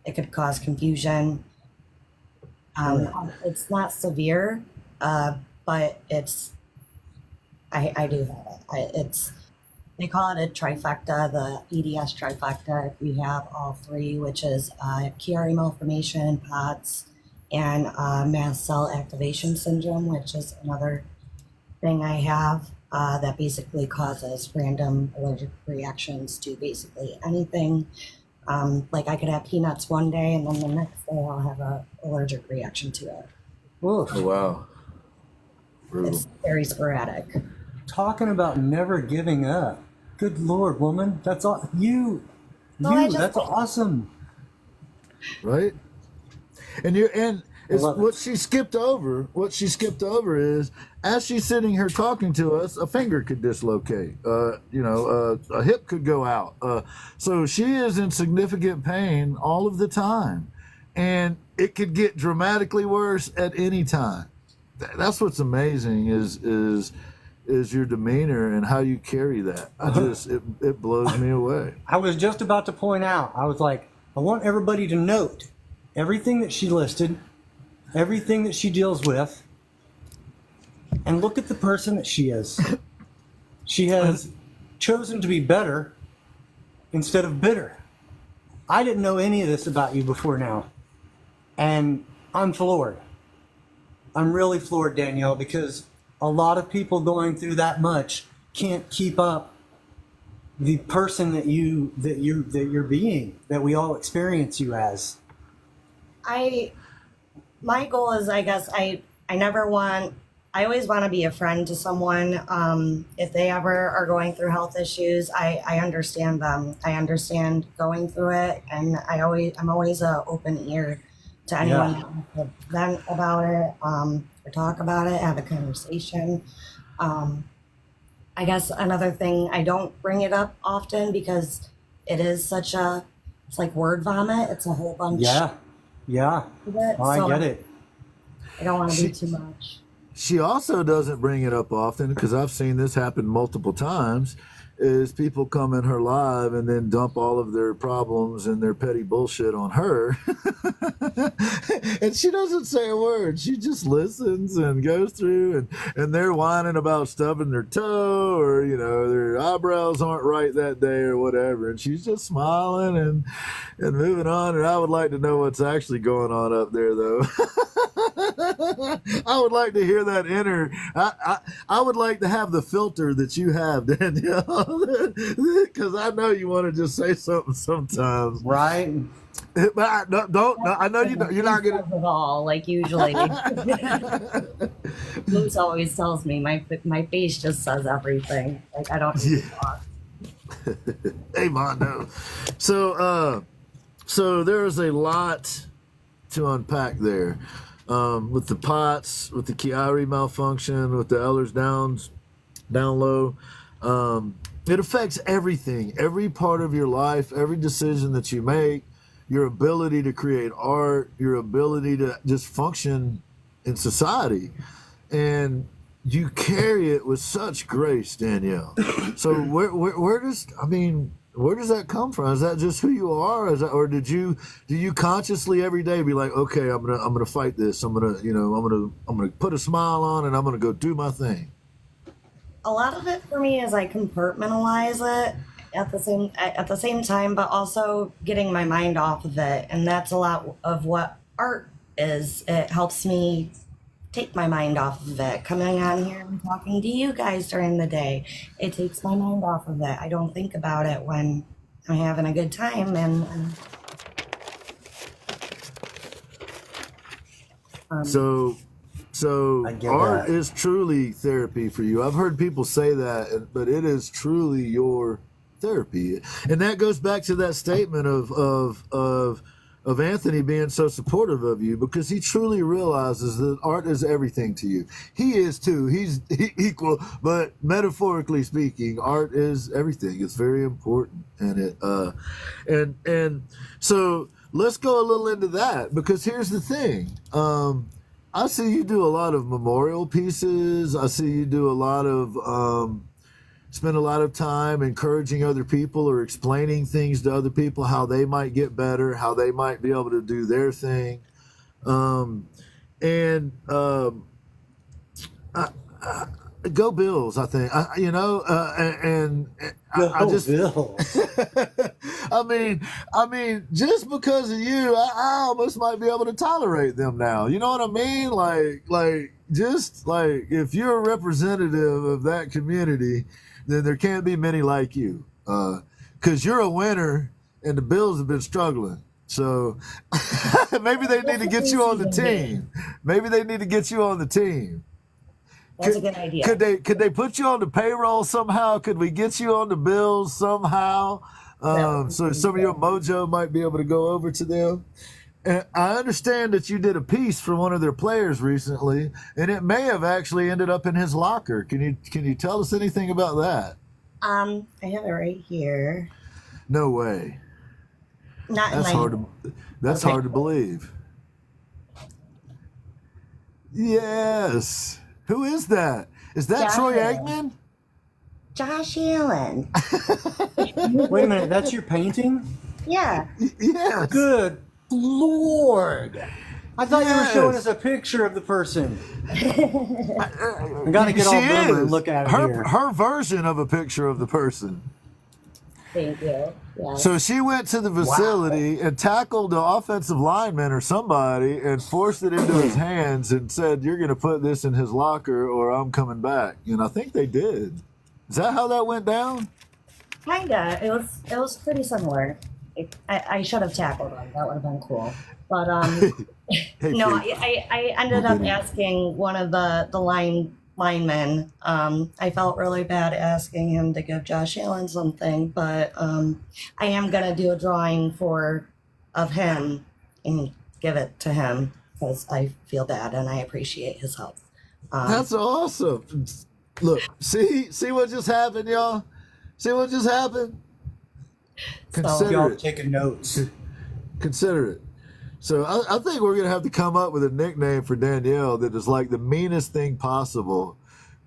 It could cause confusion. It's not severe, but I do have it. They call it a trifecta, the EDS trifecta. We have all three, which is Chiari malformation, POTS, and mast cell activation syndrome, which is another thing I have that basically causes random allergic reactions to basically anything. Like I could have peanuts one day and then the next day I'll have an allergic reaction to it. Oof. Oh, wow. Brutal. It's very sporadic. Talking about never giving up. Good Lord, woman. That's all that's awesome. Right? And it's love it. what she skipped over is, as she's sitting here talking to us, a finger could dislocate, a hip could go out, so she is in significant pain all of the time, and it could get dramatically worse at any time. That's what's amazing is your demeanor and how you carry that. It blows me away. I was just about to point out, I was like, I want everybody to note everything that she listed, everything that she deals with, and look at the person that she is. She has chosen to be better instead of bitter. I didn't know any of this about you before now, and I'm floored. I'm really floored, Danielle, because a lot of people going through that much can't keep up the person that you're being, that we all experience you as. My goal is, I guess, I always want to be a friend to someone. If they ever are going through health issues, I understand them. I understand going through it, and I'm always an open ear to anyone who wants to vent about it, or talk about it, have a conversation. I guess another thing, I don't bring it up often because it is it's like word vomit. It's a whole bunch. Yeah. Of it. Oh, I get it. I don't want to do too much. She also doesn't bring it up often, because I've seen this happen multiple times, is people come in her live and then dump all of their problems and their petty bullshit on her. And she doesn't say a word. She just listens and goes through, and they're whining about stubbing their toe, or, their eyebrows aren't right that day or whatever. And she's just smiling and moving on. And I would like to know what's actually going on up there, though. I would like to hear that inner. I would like to have the filter that you have, Danielle, because I know you want to just say something sometimes, Right? But I know you're not gonna at all. Like usually, Moose always tells me my face just says everything. Like I don't need to talk. Hey, Mondo. So there's a lot to unpack there. With the POTS, with the Chiari malfunction, with the Ehlers-Danlos down low. It affects everything, every part of your life, every decision that you make, your ability to create art, your ability to just function in society. And you carry it with such grace, Danielle. So where does that come from? Is that just who you are? Or do you consciously every day be like, okay, I'm gonna fight this. I'm gonna put a smile on and I'm gonna go do my thing. A lot of it for me is I compartmentalize it at the same time, but also getting my mind off of it, and that's a lot of what art is. It helps me take my mind off of it. Coming on here and talking to you guys during the day, it takes my mind off of it. I don't think about it when I'm having a good time, and So art that. is truly therapy for you. I've heard people say that, but it is truly your therapy. And that goes back to that statement of Anthony being so supportive of you, because he truly realizes that art is everything to you. He is too. He's equal, but metaphorically speaking, art is everything. It's very important. And so let's go a little into that, because here's the thing. I see you do a lot of memorial pieces. I see you do a lot of spend a lot of time encouraging other people or explaining things to other people, how they might get better, how they might be able to do their thing. Go Bills, I think. And I Go just, Bills. I mean, just because of you, I almost might be able to tolerate them now. You know what I mean? Just like if you're a representative of that community, then there can't be many like you. Because you're a winner, and the Bills have been struggling. So maybe they need to get you on the team. Maybe they need to get you on the team. That's a good idea. Could they put you on the payroll somehow? Could we get you on the Bills somehow? So some of your mojo might be able to go over to them. And I understand that you did a piece for one of their players recently, and it may have actually ended up in his locker. Can you tell us anything about that? I have it right here. No way. Not in That's my. hard to that's Okay. hard to believe. Yes. Who is that? Is that Josh Troy Allen. Aikman? Josh Allen. Wait a minute, that's your painting? Yeah. Yes. Good Lord. I thought you were Yes. showing us a picture of the person. I gotta get all She boomer is. and look at it her here. her version of a picture of the person. Thank you. Yeah. So she went to the facility and tackled the offensive lineman or somebody and forced it into his hands and said, "You're going to put this in his locker or I'm coming back." And I think they did. Is that how that went down? Kinda. It was pretty similar. I should have tackled him. That would have been cool. But Hey, no, Pete. I ended up asking one of the linemen. I felt really bad asking him to give Josh Allen something, but I am gonna do a drawing of him and give it to him because I feel bad and I appreciate his help. That's awesome. Look, see what just happened, y'all? See what just happened? Consider Y'all it. taking notes. Consider it. So I think we're gonna have to come up with a nickname for Danielle that is like the meanest thing possible.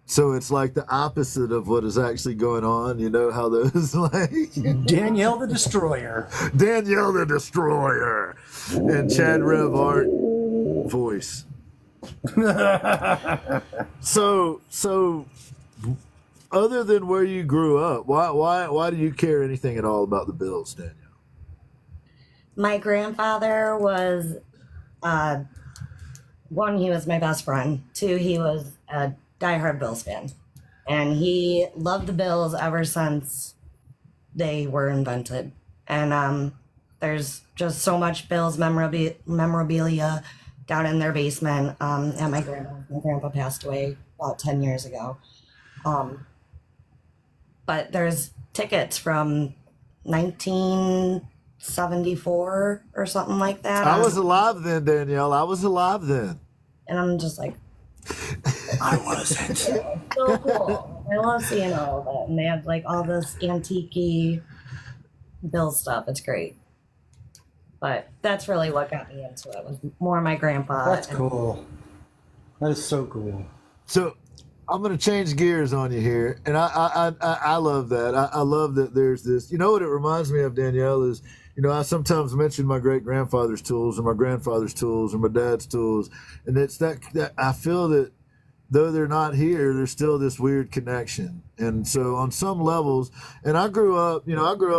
So it's like the opposite of what is actually going on. You know how those like Danielle the Destroyer. Danielle the Destroyer and Chad Rev Art voice. So other than where you grew up, why do you care anything at all about the Bills, Danielle? My grandfather was, one, he was my best friend. Two, he was a diehard Bills fan. And he loved the Bills ever since they were invented. And there's just so much Bills memorabilia down in their basement at my grandpa's. My grandpa passed away about 10 years ago. But there's tickets from 1974 or something like that. I was alive then, Danielle. I was alive then. And I'm just like, I wasn't. so cool. I love seeing all of it. And they have like all this antique Bill stuff. It's great. But that's really what got me into it, was more my grandpa. That's cool. That is so cool. So I'm going to change gears on you here, and I love that. I love that there's this. You know what it reminds me of, Danielle, is, you know, I sometimes mention my great grandfather's tools and my grandfather's tools and my dad's tools, and it's that I feel that though they're not here, there's still this weird connection. And so on some levels, and I grew up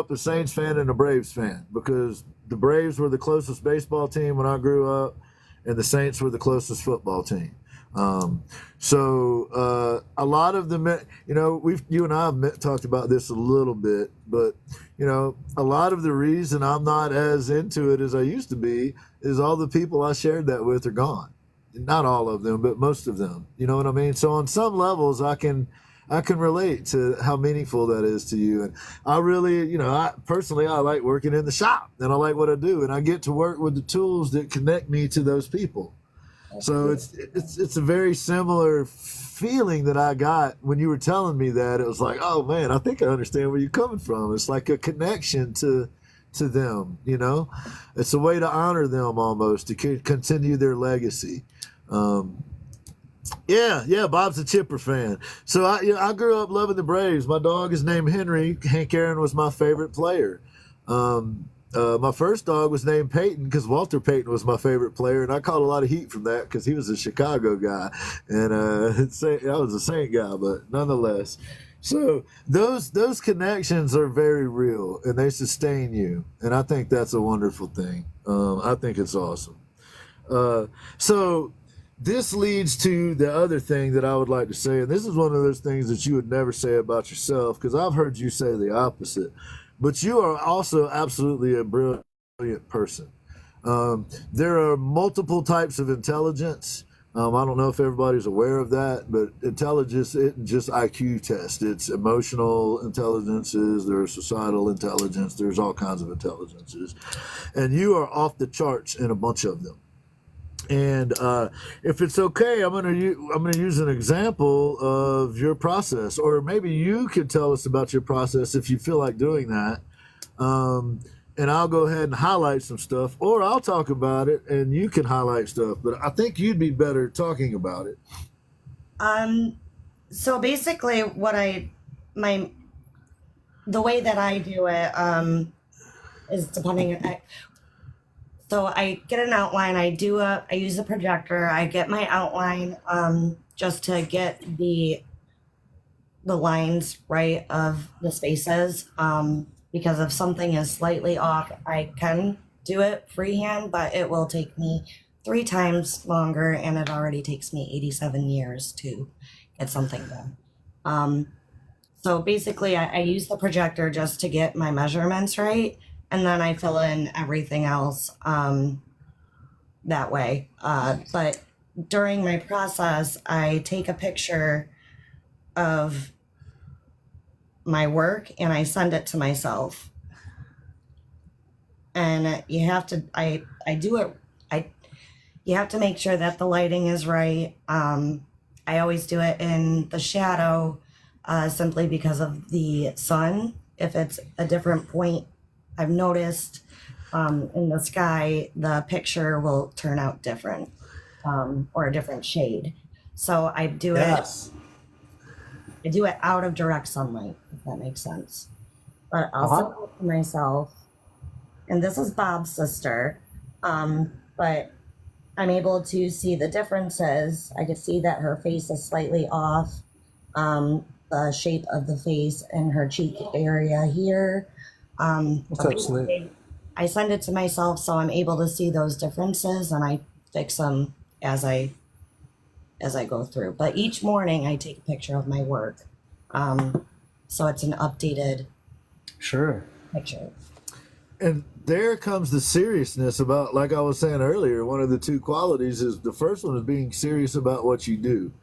a Saints fan and a Braves fan because the Braves were the closest baseball team when I grew up, and the Saints were the closest football team. So a lot of them, you know, you and I have talked about this a little bit, but you know, a lot of the reason I'm not as into it as I used to be is all the people I shared that with are gone. Not all of them, but most of them. You know what I mean? So on some levels, I can relate to how meaningful that is to you. And I really, you know, I like working in the shop, and I like what I do, and I get to work with the tools that connect me to those people. So it's a very similar feeling that I got when you were telling me that. It was like, oh man, I think I understand where you're coming from. It's like a connection to them, you know. It's a way to honor them almost, to continue their legacy. Yeah, Bob's a Chipper fan. So I grew up loving the Braves. My dog is named Henry. Hank Aaron was my favorite player. My first dog was named Peyton because Walter Payton was my favorite player, and I caught a lot of heat from that because he was a Chicago guy, and I was a Saint guy, but nonetheless. So those connections are very real, and they sustain you, and I think that's a wonderful thing. I think it's awesome. So this leads to the other thing that I would like to say, and this is one of those things that you would never say about yourself, because I've heard you say the opposite. But you are also absolutely a brilliant person. There are multiple types of intelligence. I don't know if everybody's aware of that, but intelligence isn't just IQ test. It's emotional intelligences, there's societal intelligence, there's all kinds of intelligences. And you are off the charts in a bunch of them. And if it's okay, I'm gonna use an example of your process, or maybe you could tell us about your process if you feel like doing that. And I'll go ahead and highlight some stuff, or I'll talk about it and you can highlight stuff. But I think you'd be better talking about it. So basically, the way that I do it is depending. So I get an outline. I use a projector. I get my outline just to get the lines right of the spaces. Because if something is slightly off, I can do it freehand, but it will take me 3 times longer, and it already takes me 87 years to get something done. So basically, I use the projector just to get my measurements right, and then I fill in everything else that way. But during my process, I take a picture of my work and I send it to myself. And you have to, you have to make sure that the lighting is right. I always do it in the shadow, simply because of the sun. If it's a different point, I've noticed in the sky, the picture will turn out different, or a different shade. So I do Yes. I do it out of direct sunlight, if that makes sense. But I'll send it to myself. And this is Bob's sister. But I'm able to see the differences. I can see that her face is slightly off. The shape of the face and her cheek area here. What's up, Slit? I send it to myself, so I'm able to see those differences, and I fix them as I go through. But each morning I take a picture of my work. So it's an updated picture. And there comes the seriousness about, like I was saying earlier, one of the 2 qualities is, the first one is being serious about what you do.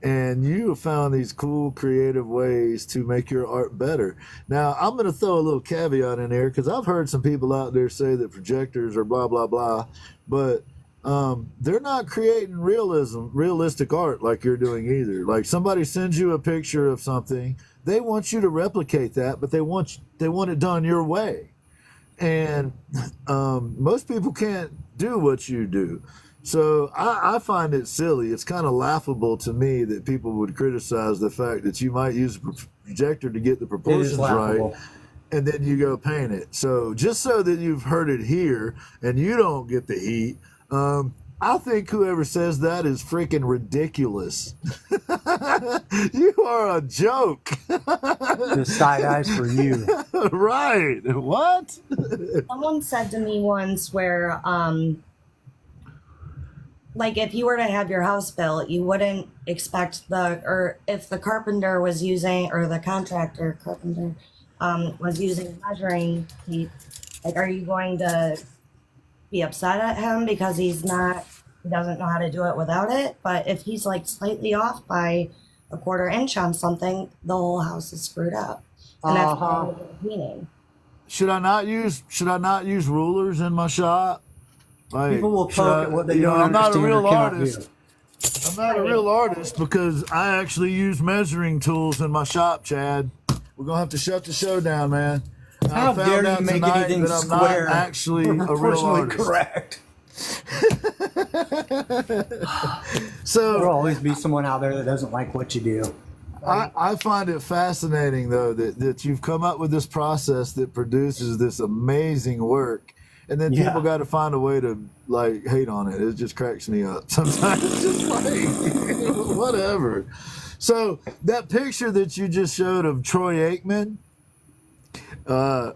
And you have found these cool, creative ways to make your art better. Now, I'm going to throw a little caveat in there, because I've heard some people out there say that projectors are blah, blah, blah. But they're not creating realistic art like you're doing either. Like, somebody sends you a picture of something, they want you to replicate that, but they want it done your way. And most people can't do what you do. So I find it silly. It's kind of laughable to me that people would criticize the fact that you might use a projector to get the proportions right, and then you go paint it. So just so that you've heard it here and you don't get the heat, I think whoever says that is freaking ridiculous. You are a joke. Just side eyes for you. Right. What? Someone said to me once where, like, if you were to have your house built, you wouldn't expect or if the carpenter was using, or the carpenter was using measuring tape, like, are you going to be upset at him because he doesn't know how to do it without it? But if he's like slightly off by a 1/4 inch on something, the whole house is screwed up. And that's part of the meaning. Should I not use rulers in my shop? Like, people will poke at what they don't I'm not a understand real or cannot artist. do. I'm not a real artist because I actually use measuring tools in my shop, Chad. We're gonna have to shut the show down, man. How I found dare out you make tonight anything that I'm square? not actually a real Unfortunately artist. correct. So There'll always be someone out there that doesn't like what you do. I find it fascinating, though, that you've come up with this process that produces this amazing work, and then people got to find a way to, like, hate on it. It just cracks me up sometimes. It's just like, whatever. So that picture that you just showed of Troy Aikman, was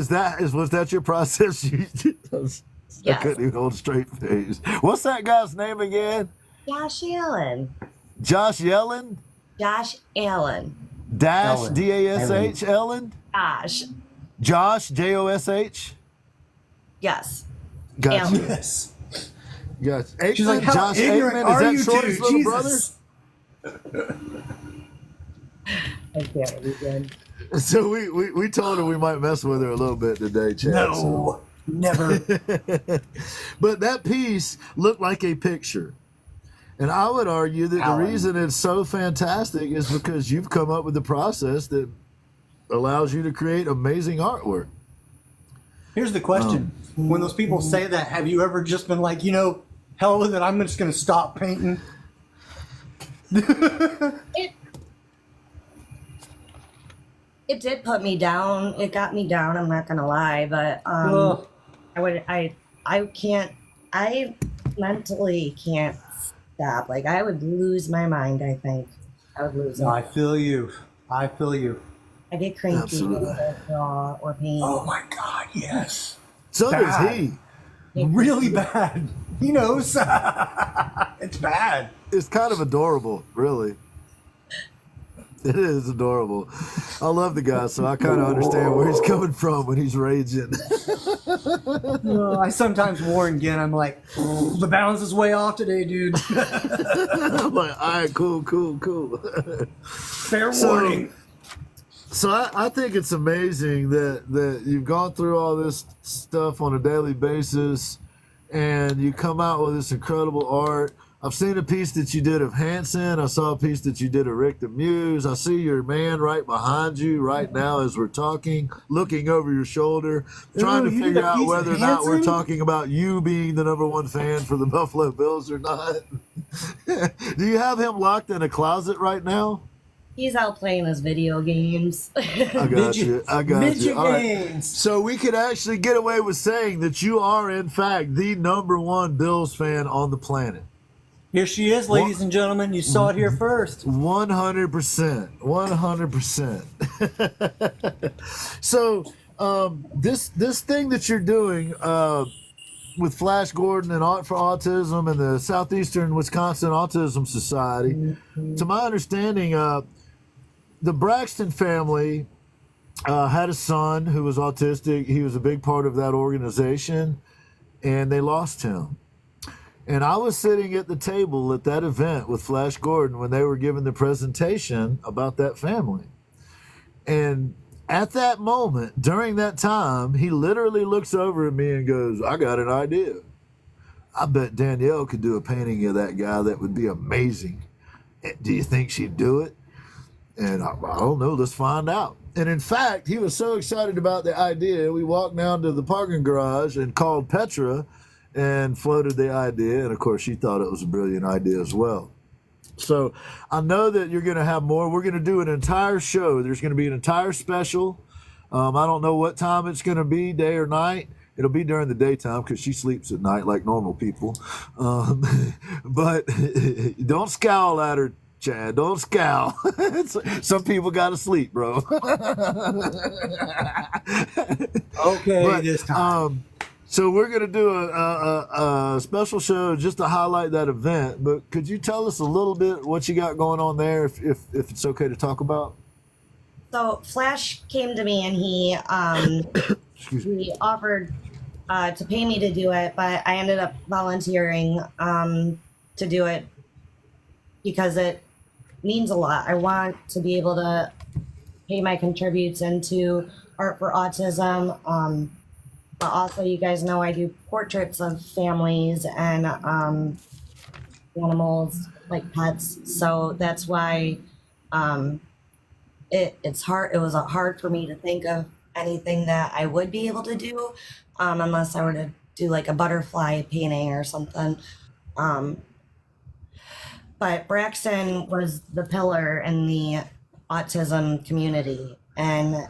that your process? I Yes. couldn't even hold a straight face. What's that guy's name again? Josh Allen. Josh Yellen? Josh Allen. Dash Ellen. DASH Ellen? Josh. Josh JOSH? Yes. Gotcha. Allen. Yes. Gotcha. Aikman, She's like, how Josh ignorant Aikman? are Is you that Shorty's two? little brother? Jesus. Okay, we good. So we told her we might mess with her a little bit today, Chad. No, never. But that piece looked like a picture. And I would argue that Alan. the reason it's so fantastic is because you've come up with a process that allows you to create amazing artwork. Here's the question. When those people say that, have you ever just been like, hell with it, I'm just going to stop painting? It did put me down. It got me down. I'm not gonna lie, but Ugh. I mentally can't stop. Like I would lose my mind. I think I would lose it. No, I feel you. I get cranky Absolutely. when I draw or paint. Oh my God, yes. So Bad. does he. Really bad. He knows. It's bad. It's kind of adorable, really. It is adorable. I love the guy, so I kind of understand where he's coming from when he's raging. I sometimes warn Gin, I'm like, the balance is way off today, dude. I'm like, all right, cool. Fair warning. So I think it's amazing that you've gone through all this stuff on a daily basis and you come out with this incredible art. I've seen a piece that you did of Hanson. I saw a piece that you did of Rick the Muse. I see your man right behind you right now as we're talking, looking over your shoulder, trying to you did figure a out piece of whether or not we're Hanson? talking about you being the #1 fan for the Buffalo Bills or not. Do you have him locked in a closet right now? He's out playing his video games. I got you. All Midget right. games. So we could actually get away with saying that you are, in fact, the #1 Bills fan on the planet. Here she is, ladies and gentlemen. You saw it here first. 100%. 100%. So this thing that you're doing with Flash Gordon and Art for Autism and the Southeastern Wisconsin Autism Society, to my understanding, the Braxton family had a son who was autistic. He was a big part of that organization, and they lost him. And I was sitting at the table at that event with Flash Gordon when they were giving the presentation about that family. And at that moment, during that time, he literally looks over at me and goes, I got an idea. I bet Danielle could do a painting of that guy that would be amazing. Do you think she'd do it? And I don't know, let's find out. And in fact, he was so excited about the idea, we walked down to the parking garage and called Petra and floated the idea. And of course, she thought it was a brilliant idea as well. So I know that you're going to have more. We're going to do an entire show. There's going to be an entire special. I don't know what time it's going to be, day or night. It'll be during the daytime because she sleeps at night like normal people. But don't scowl at her, Chad. Don't scowl. Some people got to sleep, bro. Okay, But, this time. so we're going to do a special show just to highlight that event. But could you tell us a little bit what you got going on there, if it's okay to talk about? So Flash came to me and he he offered to pay me to do it, but I ended up volunteering to do it because it means a lot. I want to be able to pay my contributes into Art for Autism. But also, you guys know I do portraits of families and animals, like pets. So that's why it's hard. It was hard for me to think of anything that I would be able to do, unless I were to do like a butterfly painting or something. But Braxton was the pillar in the autism community, and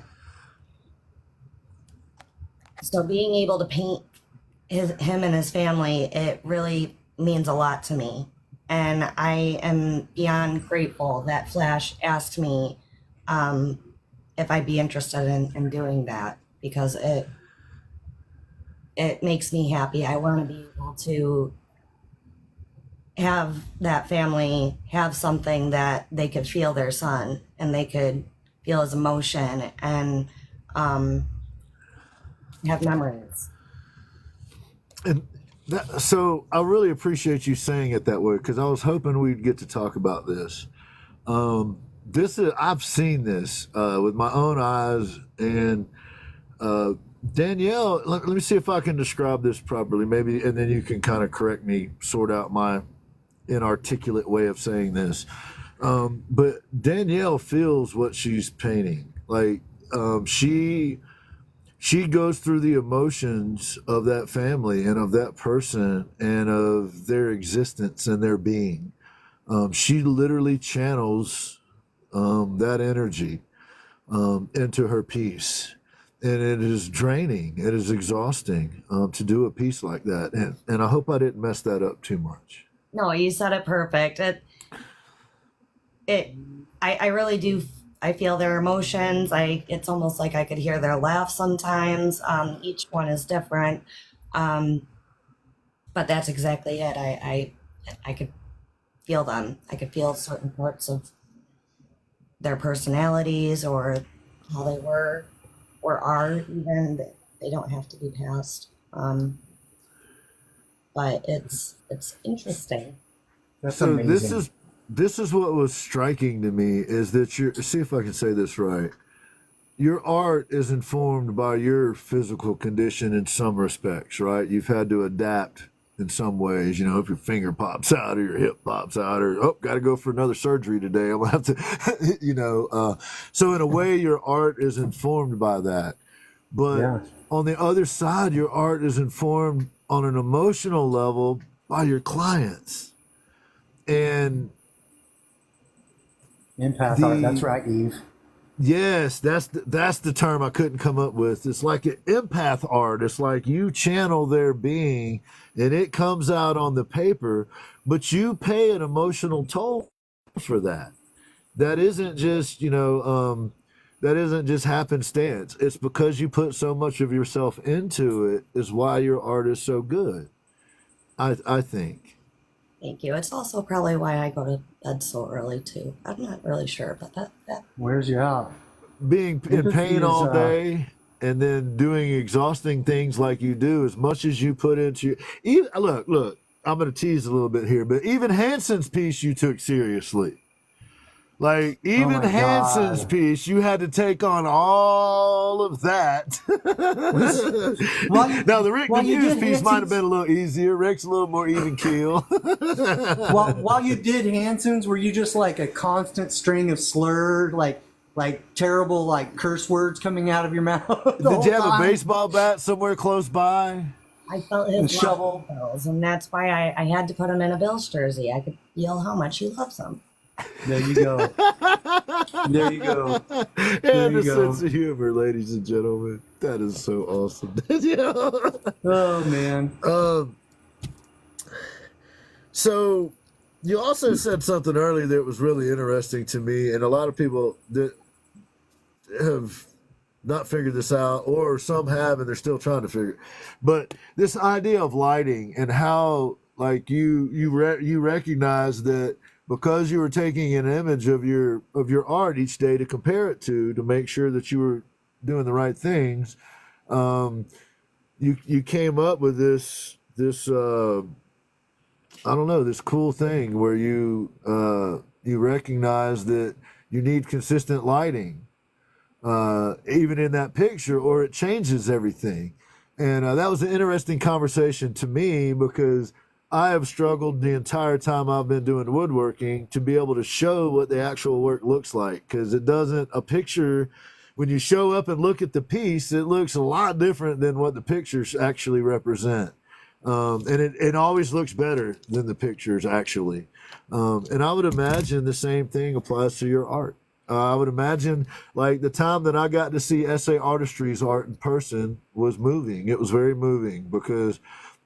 so being able to paint him and his family, it really means a lot to me. And I am beyond grateful that Flash asked me if I'd be interested in doing that, because it makes me happy. I want to be able to have that family have something that they could feel their son, and they could feel his emotion, and have memories. And so I really appreciate you saying it that way, because I was hoping we'd get to talk about this. I've seen this with my own eyes, and Danielle, let me see if I can describe this properly, maybe, and then you can kind of correct me, sort out my inarticulate way of saying this. But Danielle feels what she's painting. Like, she goes through the emotions of that family and of that person and of their existence and their being. She literally channels that energy into her piece. And it is draining. It is exhausting to do a piece like that. And I hope I didn't mess that up too much. No, you said it perfect. I really do. I feel their emotions. It's almost like I could hear their laugh sometimes. Each one is different. But that's exactly it. I could feel them. I could feel certain parts of their personalities, or how they were or are, even. They don't have to be past. But it's interesting. That's So amazing. this is what was striking to me, is that see if I can say this right. Your art is informed by your physical condition in some respects, right? You've had to adapt in some ways, if your finger pops out or your hip pops out, or got to go for another surgery today, I'm gonna have to so in a way your art is informed by that. But Yeah. on the other side, your art is informed on an emotional level by your clients. And Empath art. That's right, Eve. yes, that's the term I couldn't come up with. It's like an empath art. It's like you channel their being, and it comes out on the paper, but you pay an emotional toll for that. That isn't just that isn't just happenstance. It's because you put so much of yourself into it, is why your art is so good. I think. Thank you. It's also probably why I go to bed so early too. I'm not really sure, but that Where's your out? Being in Empathy pain is, all day and then doing exhausting things like you do, as much as you put into even, look, I'm going to tease a little bit here, but even Hanson's piece you took seriously. Like, even my Hanson's God. piece, you had to take on all of that. Now, the Rick while you Demuth did piece might have Hanson's- been a little easier. Rick's a little more even keel. While you did Hanson's, were you just like a constant string of slurred, like terrible, like curse words coming out of your mouth? Did you have a baseball bat somewhere close by? I felt And his shovel. love bills, and that's why I had to put him in a Bills jersey. I could feel how much he loves them. There you go. There you go. And you a go. sense of humor, ladies and gentlemen. That is so awesome. Oh man. So you also said something earlier that was really interesting to me, and a lot of people that have not figured this out, or some have and they're still trying to figure it. But this idea of lighting, and how, like, you recognize that because you were taking an image of your art each day to compare it to make sure that you were doing the right things, you came up with this I don't know, this cool thing where you recognize that you need consistent lighting, even in that picture, or it changes everything. And that was an interesting conversation to me, because I have struggled the entire time I've been doing woodworking to be able to show what the actual work looks like, because a picture, when you show up and look at the piece, it looks a lot different than what the pictures actually represent. And it always looks better than the pictures actually. And I would imagine the same thing applies to your art. I would imagine, like, the time that I got to see SA Artistry's art in person was moving. It was very moving, because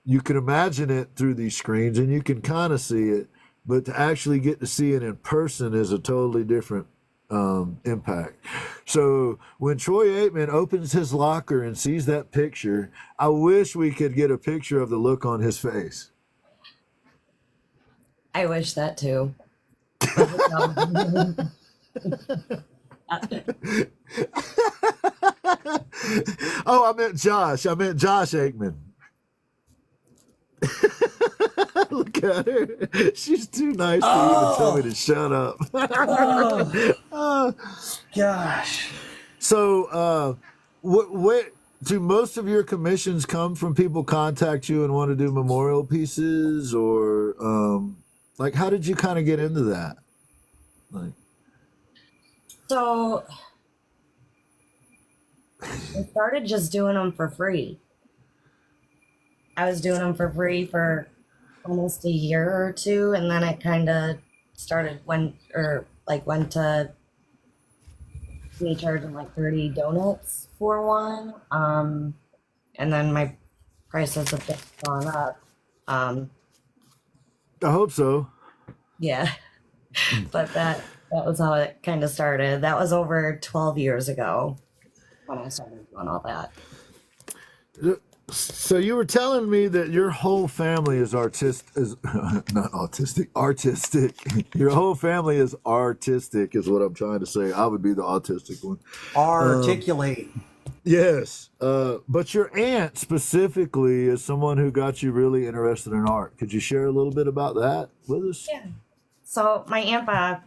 you can imagine it through these screens and you can kind of see it, but to actually get to see it in person is a totally different impact. So when Troy Aikman opens his locker and sees that picture, I wish we could get a picture of the look on his face. I wish that too. Oh, I meant Josh Aikman. Look at her. She's too nice to even tell me to shut up. Oh, gosh. So, what do most of your commissions come from people contact you and want to do memorial pieces, or like how did you kind of get into that? Like, So I started just doing them for free. I was doing them for free for almost a year or two, and then it kind of went to me charging like 30 donuts for one. And then my prices have just gone up. I hope so. Yeah. But that was how it kind of started. That was over 12 years ago when I started doing all that. So you were telling me that your whole family is not autistic, artistic. Your whole family is artistic, is what I'm trying to say. I would be the autistic one. Articulate. Yes, but your aunt specifically is someone who got you really interested in art. Could you share a little bit about that with us? Yeah. So my Aunt Beth,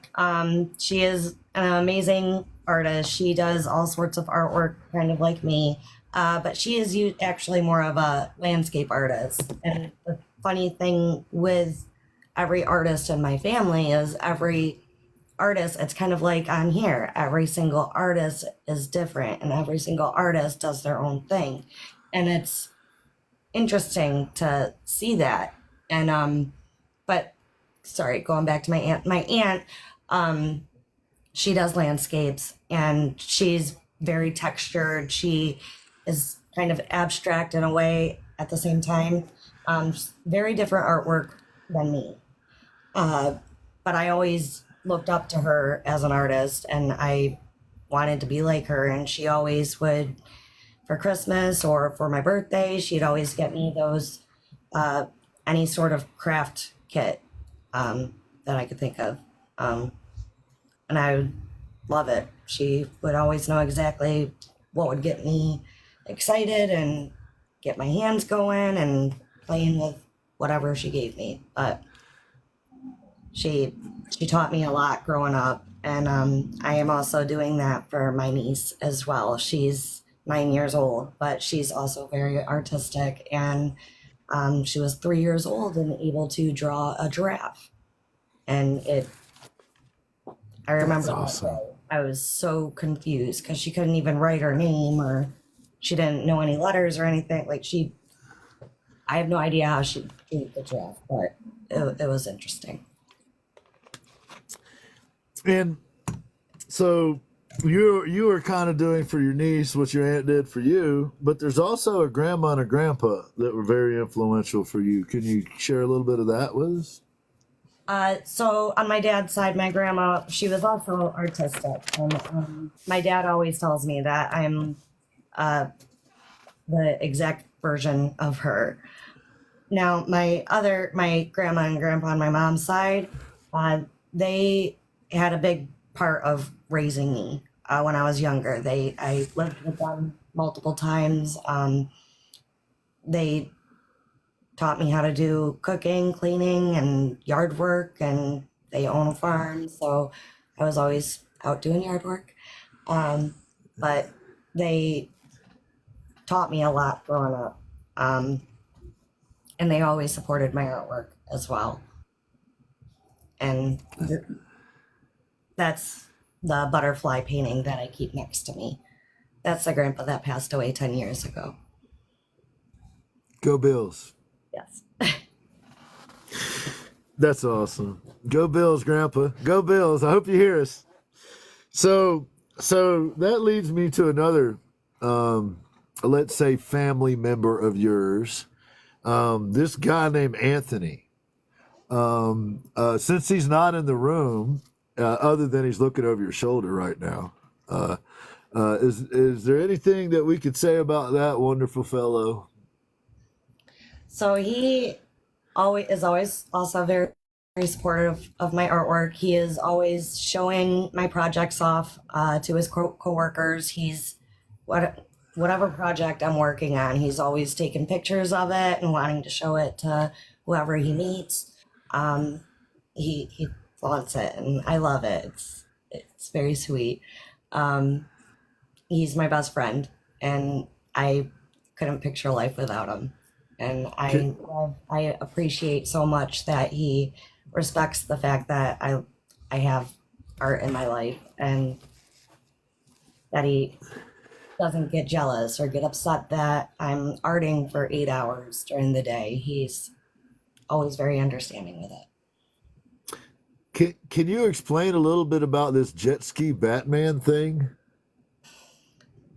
she is an amazing artist. She does all sorts of artwork, kind of like me. But she is actually more of a landscape artist. And the funny thing with every artist in my family is every artist, it's kind of like on here, every single artist is different and every single artist does their own thing. And it's interesting to see that. And, but sorry, going back to my aunt, she does landscapes and she's very textured. She is kind of abstract in a way at the same time. Very different artwork than me. But I always looked up to her as an artist and I wanted to be like her. And she always would, for Christmas or for my birthday, she'd always get me those, any sort of craft kit that I could think of. And I would love it. She would always know exactly what would get me excited and get my hands going and playing with whatever she gave me. But she taught me a lot growing up, and I am also doing that for my niece as well. She's 9 years old, but she's also very artistic, and she was 3 years old and able to draw a giraffe. And I remember that awesome. day. I was so confused because she couldn't even write her name, or she didn't know any letters or anything. I have no idea how she drew the giraffe, but it was interesting. And so you were kind of doing for your niece what your aunt did for you, but there's also a grandma and a grandpa that were very influential for you. Can you share a little bit of that with us? So on my dad's side, my grandma, she was also artistic. And my dad always tells me that I'm the exact version of her. Now, my grandma and grandpa on my mom's side, they had a big part of raising me when I was younger. I lived with them multiple times. They taught me how to do cooking, cleaning, and yard work, and they own a farm, so I was always out doing yard work. But they taught me a lot growing up, and they always supported my artwork as well. And that's the butterfly painting that I keep next to me. That's the grandpa that passed away 10 years ago. Go Bills. Yes. That's awesome. Go Bills, Grandpa. Go Bills. I hope you hear us. So that leads me to another, let's say, family member of yours. This guy named Anthony. Since he's not in the room, other than he's looking over your shoulder right now, is there anything that we could say about that wonderful fellow? So he always is always also very, very supportive of my artwork. He is always showing my projects off to his coworkers. He's whatever project I'm working on, he's always taking pictures of it and wanting to show it to whoever he meets. He wants it, and I love it. It's very sweet. He's my best friend, and I couldn't picture life without him. And I appreciate so much that he respects the fact that I have art in my life, and that he doesn't get jealous or get upset that I'm arting for 8 hours during the day. He's always very understanding with it. Can you explain a little bit about this jet ski Batman thing?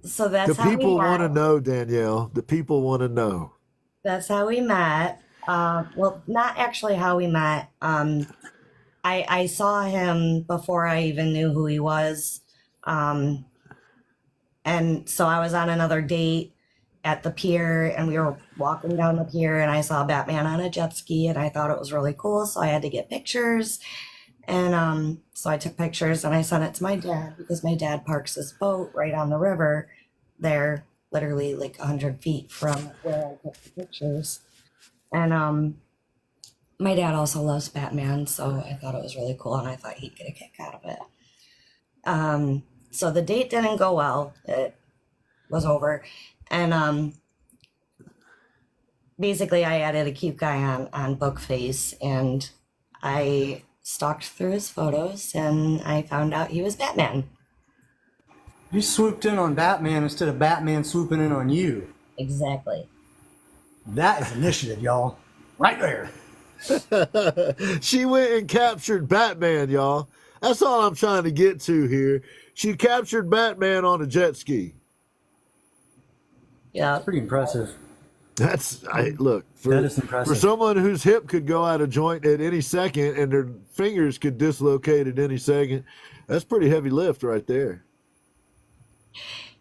So that's The how people we met. want to know, Danielle. The people want to know. That's how we met. Well, not actually how we met. I saw him before I even knew who he was. And so I was on another date at the pier, and we were walking down the pier, and I saw Batman on a jet ski, and I thought it was really cool. So I had to get pictures. And so I took pictures and I sent it to my dad, because my dad parks his boat right on the river there, literally like 100 feet from where I took the pictures. And my dad also loves Batman, so I thought it was really cool, and I thought he'd get a kick out of it. So the date didn't go well. It was over. And basically I added a cute guy on Bookface, and I stalked through his photos, and I found out he was Batman. You swooped in on Batman instead of Batman swooping in on you. Exactly. That is initiative, y'all. Right there. She went and captured Batman, y'all. That's all I'm trying to get to here. She captured Batman on a jet ski. Yeah. Pretty impressive. Look, That is impressive. for someone whose hip could go out of joint at any second and their fingers could dislocate at any second, that's pretty heavy lift right there.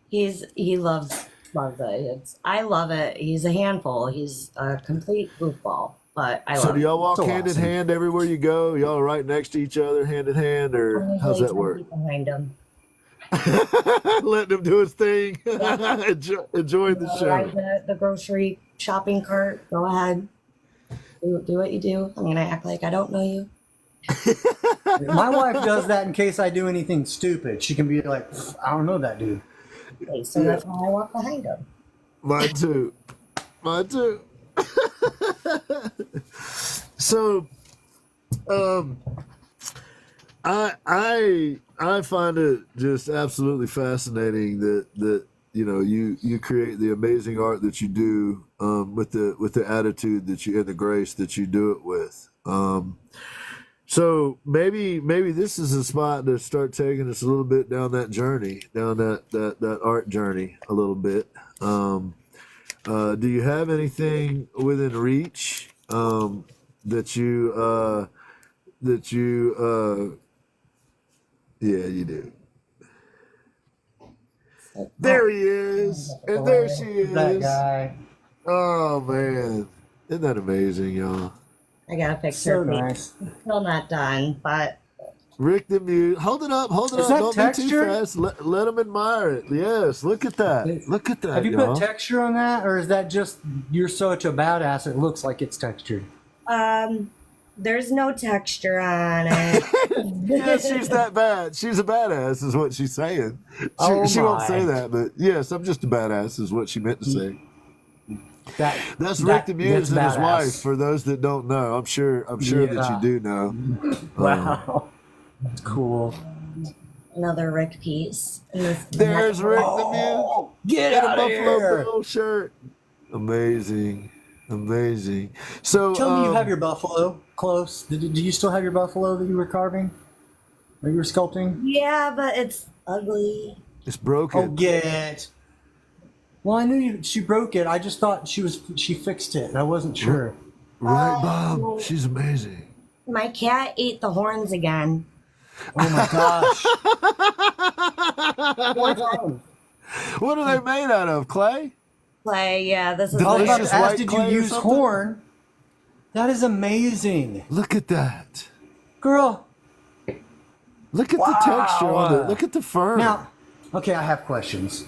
He loves it. I love it. He's a handful. He's a complete goofball, but I So love do it. y'all walk So hand in awesome. hand everywhere you go? Y'all are right next to each other, hand in hand, or I'm how's usually that 10 work? feet behind him. Letting him do his thing. Yeah. Enjoying the Ride show. the grocery shopping cart. Go ahead. Do what you do. I'm gonna act like I don't know you. My wife does that in case I do anything stupid. She can be like, I don't know that dude. Okay, so that's why I walk behind him. Mine too. Mine too. So, I find it just absolutely fascinating that you create the amazing art that you do with the attitude that you and the grace that you do it with. So maybe this is a spot to start taking us a little bit down that journey, down that art journey a little bit. Do you have anything within reach that you yeah, you do. There he is, and there she is. That guy. Oh man, isn't that amazing, y'all? I got a picture. So of me. nice. Still not done, but Rick the Mute. Hold it up. Is that Don't be too texture? fast. Let them admire it. Yes, look at that. Look at that, Have you y'all. put texture on that, or is that just you're such a badass it looks like it's textured? there's no texture on it. Yeah, she's that bad. She's a badass, is what she's saying. She won't my. say that, but yes, I'm just a badass, is what she meant to say. That's Rick the Muse that's and his badass. wife. For those that don't know, I'm sure that Yeah. you do know. Wow. That's cool. Another Rick piece. And this- There's Rick the Oh, get Muse in a out of Buffalo here. Bill shirt. Amazing. So Tell me you have your buffalo close. Do you still have your buffalo that you were carving? Or you were sculpting? Yeah, but it's ugly. it's Oh, broken. get. Well, I knew she broke it. I just thought she fixed it. I wasn't sure. Right, Bob? She's amazing. My cat ate the horns again. Oh my gosh. What are they made out of? Clay? Clay, yeah, this is I was about Delicious to ask, white did you clay or use something? horn? That is amazing. Look at that. Girl. Look at the texture on it. Look at the fur. Now, okay, I have questions.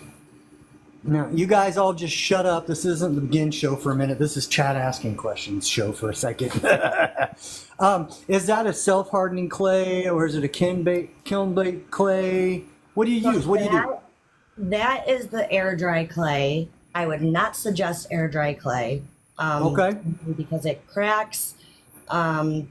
Now, you guys all just shut up. This isn't the begin show for a minute. This is Chad asking questions show for a second. Is that a self-hardening clay or is it a kiln-baked clay? What do you use? What do you do? That is the air dry clay. I would not suggest air dry clay. Okay. Because it cracks, and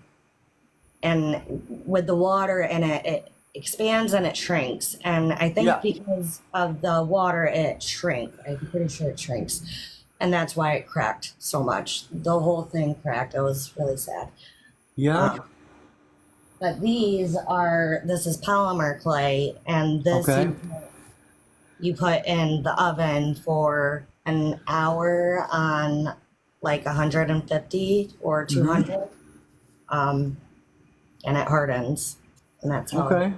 with the water in it, it expands and it shrinks. And I think because of the water, it shrinks. I'm pretty sure it shrinks. And that's why it cracked so much. The whole thing cracked. It was really sad. Yeah. But this is polymer clay, and this you put in the oven for an hour on like 150 or 200, and it hardens, and that's how. Okay.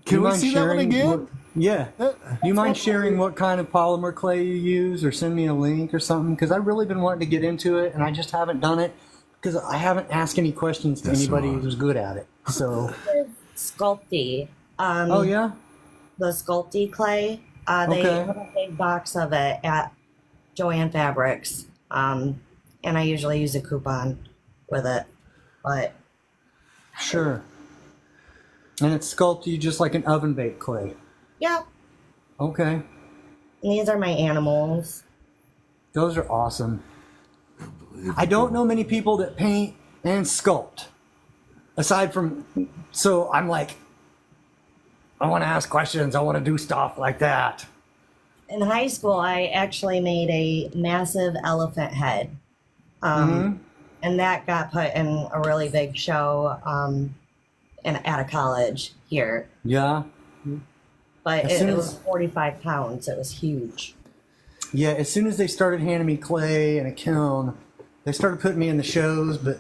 Can we see that one again? Yeah. Do you mind sharing what kind of polymer clay you use, or send me a link or something? Because I've really been wanting to get into it, and I just haven't done it because I haven't asked any questions to anybody who's good at it. So. Sculpty. Oh yeah. The Sculpty clay. They have a big box of it at Joann Fabrics, and I usually use a coupon with it, but sure. And it's Sculpty just like an oven baked clay. yeah. Okay. And these are my animals. Those are awesome. I don't know many people that paint and sculpt. Aside from, so I'm like, I want to ask questions. I want to do stuff like that. In high school, I actually made a massive elephant head. And that got put in a really big show at a college here. Yeah. But it was 45 pounds. It was huge. Yeah, as soon as they started handing me clay and a kiln, they started putting me in the shows, but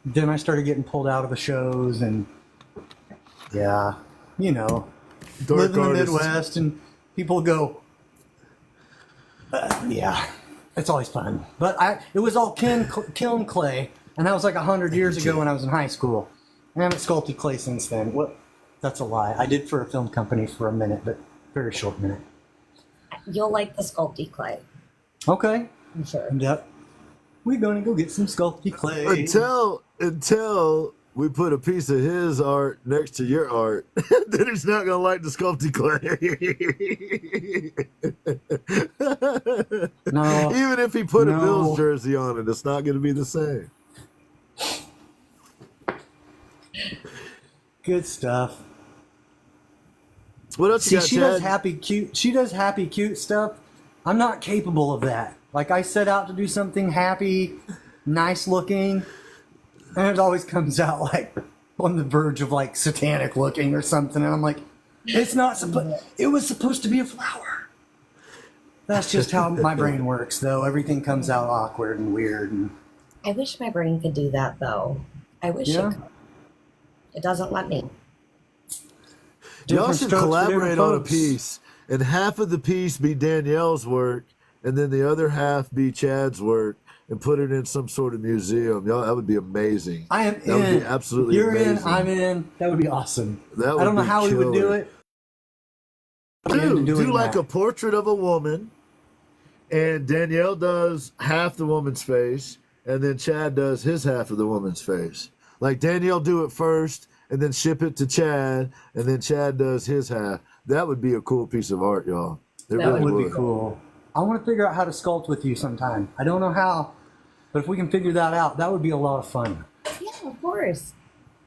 then I started getting pulled out of the shows, and yeah, you know, live in the Midwest, and people go, yeah, it's always fun. But it was all kiln clay, and that was like 100 years ago when I was in high school. I haven't sculpted clay since then. What? That's a lie. I did for a film company for a minute, but very short minute. You'll like the Sculpty clay. Okay. I'm sure. Yep. We're gonna go get some Sculpty clay. Until we put a piece of his art next to your art, then he's not gonna like the Sculpty clay. No. Even if he put a Bills jersey on it, it's not gonna be the same. Good stuff. What else you got, she Chad? does happy cute. She does happy cute stuff. I'm not capable of that. Like I set out to do something happy, nice looking, and it always comes out like on the verge of like satanic looking or something. And I'm like, it's not supposed. It was supposed to be a flower. That's just how my brain works, though. Everything comes out awkward and weird. And I wish my brain could do that, though. I wish it could. It doesn't let me. Y'all should collaborate on a piece, and half of the piece be Danielle's work, and then the other half be Chad's work, and put it in some sort of museum. Y'all, that would be amazing. I am in. That would be absolutely You're amazing. in. I'm in. That would be awesome. That would I don't know be how we would do killer. it. Do like a portrait of a woman, and Danielle does half the woman's face, and then Chad does his half of the woman's face. Like Danielle do it first, and then ship it to Chad, and then Chad does his half. That would be a cool piece of art, y'all. It That really would be cool. I want to figure out how to sculpt with you sometime. I don't know how, but if we can figure that out, that would be a lot of fun. Yeah, of course.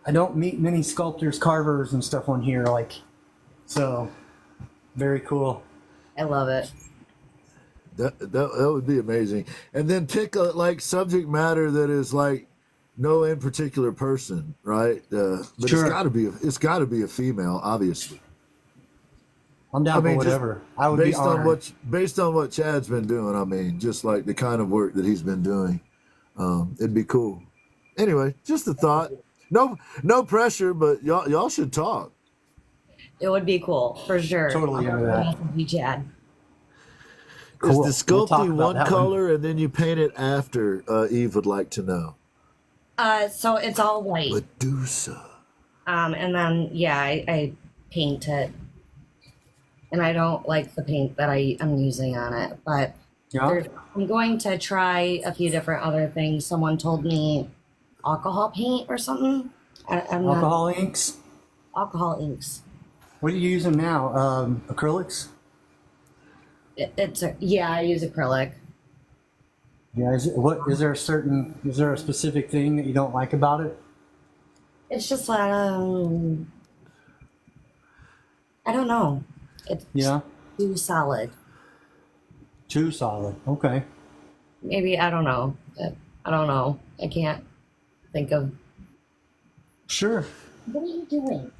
I don't meet many sculptors, carvers, and stuff on here, so very cool. I love it. That would be amazing. And then pick a subject matter that is like no in particular person, right? But Sure. it's got to be a female, obviously. I'm down for whatever. I would be honored. Based on what Chad's been doing. I mean, just like the kind of work that he's been doing, it'd be cool. Anyway, just a thought. No pressure, but y'all should talk. It would be cool for sure. Totally into that. You, Chad. Cool. Is the We'll talk sculpting about one that color and then you paint it after? Eve would like to know. So it's all white. Medusa. And then yeah, I paint it, and I don't like the paint that I'm using on it, but Yeah. I'm going to try a few different other things. Someone told me alcohol paint or something. I'm not Alcohol inks. alcohol inks. What are you using now? Acrylics? Yeah, I use acrylic. Yeah. Is there a specific thing that you don't like about it? It's just I don't know. It's Yeah. too solid. Too solid. Okay. Maybe I don't know. I don't know. I can't think of. Sure. What are you doing?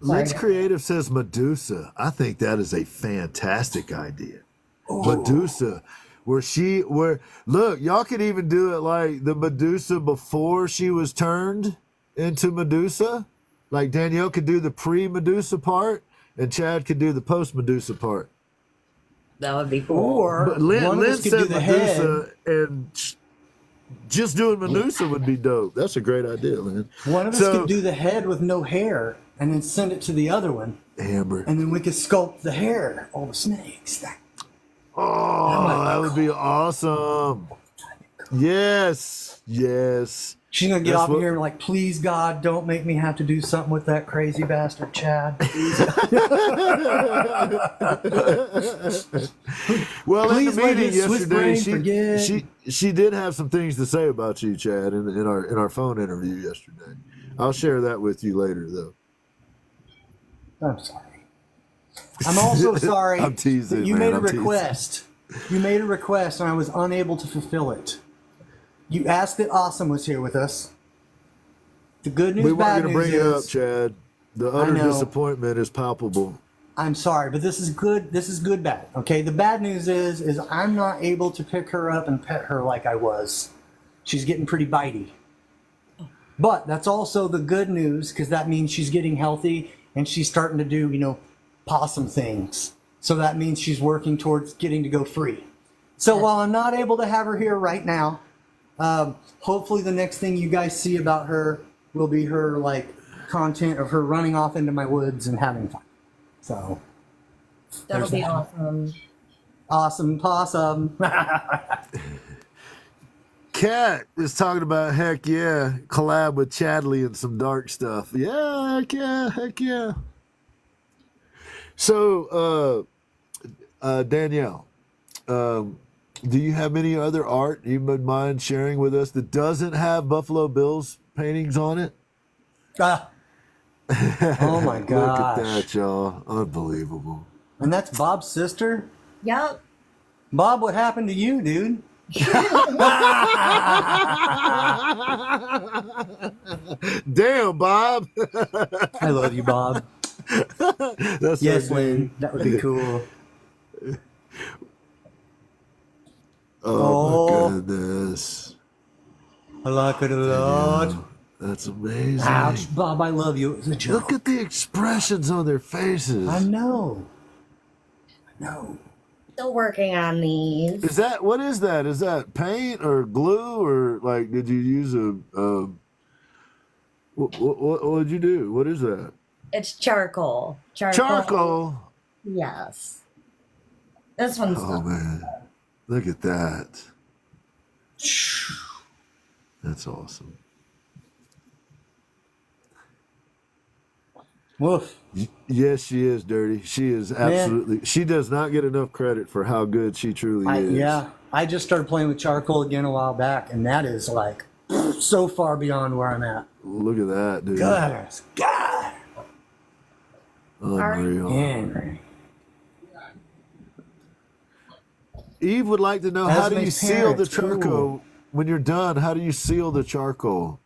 Liz Sorry. Creative says Medusa. I think that is a fantastic idea. Medusa, look, y'all could even do it like the Medusa before she was turned into Medusa. Like Danielle could do the pre-Medusa part, and Chad could do the post-Medusa part. That would be cool. Or But Lynn one of us could said do the head. Medusa, and just doing Medusa would be dope. That's a great idea, Lynn. One of us could do the head with no hair, and then send it to the other one, Amber. and then we could sculpt the hair, all the snakes. Oh, that would be awesome. Yes. She's gonna get That's off what- here and like, please God, don't make me have to do something with that crazy bastard Chad. Well, Please in the let meeting his Swiss brain yesterday, forget. she did have some things to say about you, Chad, in our phone interview yesterday. I'll share that with you later, though. I'm sorry. I'm also sorry I'm teasing, that you man, made a I'm teasing. request. You made a request, and I was unable to fulfill it. You asked that Awesome was here with us. The good news, We weren't bad going to news bring it up, is, Chad. The utter know. disappointment is palpable. I'm sorry, but this is good. This is good bad. Okay. The bad news is I'm not able to pick her up and pet her like I was. She's getting pretty bitey. But that's also the good news, because that means she's getting healthy and she's starting to do, possum things. So that means she's working towards getting to go free. So while I'm not able to have her here right now, hopefully the next thing you guys see about her will be her content of her running off into my woods and having fun. So That'll there's be that. awesome. Awesome possum. Kat is talking about, heck yeah, collab with Chadley and some dark stuff. Yeah, heck yeah. So, Danielle, do you have any other art you would mind sharing with us that doesn't have Buffalo Bills paintings on it? Oh my Look gosh. at that, y'all. Unbelievable. And that's Bob's sister? Yep. Bob, what happened to you, dude? Damn, Bob. I love you, Bob. That's Yes, right, Lynn. dude. That would be cool. Oh, my goodness. I like it a lot. That's amazing. Ouch, Bob, I love you. It was a joke. Look at the expressions on their faces. I know. Still working on these. What is that? Is that paint or glue, or did you use what did you do? What is that? It's charcoal. Charcoal. Yes. This one's Oh man, look at that. That's awesome. Woof. Yes, she is dirty. She is absolutely. She does not get enough credit for how good she truly is. Yeah, I just started playing with charcoal again a while back, and that is so far beyond where I'm at. Look at that, dude. Goodness, God. Unreal. Henry. Eve would like to know, As how do my you seal the parents, charcoal cool. when you're done? How do you seal the charcoal?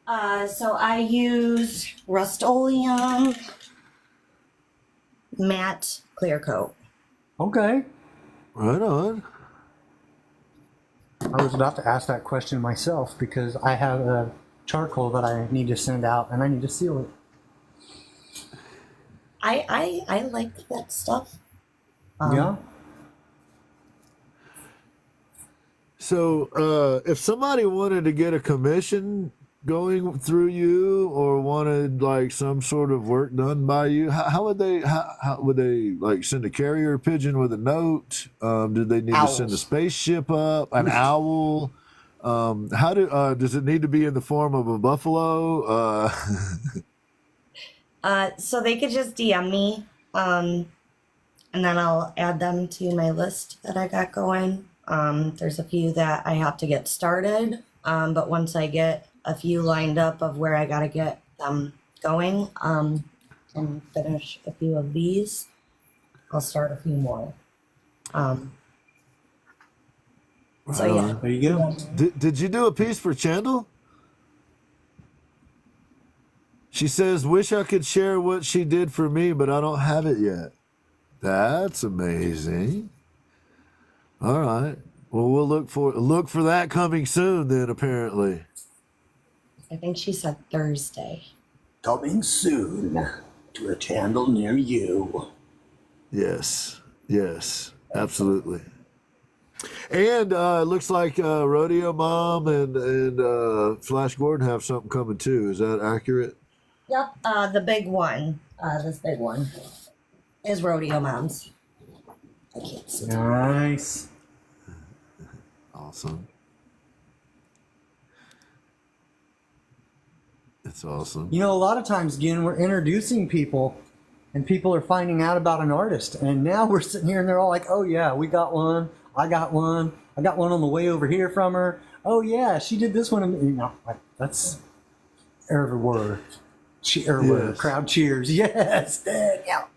So I use Rust-Oleum matte clear coat. Okay. Right on. I was about to ask that question myself because I have charcoal that I need to send out, and I need to seal it. I like that stuff. Yeah. So, if somebody wanted to get a commission going through you, or wanted like some sort of work done by you, how would they? How would they like send a carrier pigeon with a note? Did they need to send a Owls. spaceship up? An owl? Does it need to be in the form of a buffalo? So they could just DM me, and then I'll add them to my list that I got going. There's a few that I have to get started, but once I get a few lined up of where I gotta get them going, and finish a few of these, I'll start a few more. So yeah. There you go. Did you do a piece for Chandel? She says, "Wish I could share what she did for me, but I don't have it yet." That's amazing. All right. Well, we'll look for that coming soon then, apparently. I think she said Thursday. Coming soon to a channel near you. Yes. Yes. Absolutely. And it looks like Rodeo Mom and Flash Gordon have something coming too. Is that accurate? Yep, the big one, this big one, is Rodeo Moms. I can't see. Nice. Awesome. It's awesome. You know, a lot of times, again, we're introducing people, and people are finding out about an artist, and now we're sitting here and they're all like, "Oh yeah, we got one. I got one. I got one on the way over here from her. Oh yeah, she did this one." You know, like, that's every word. Yes. Crowd cheers. Yes, Danielle.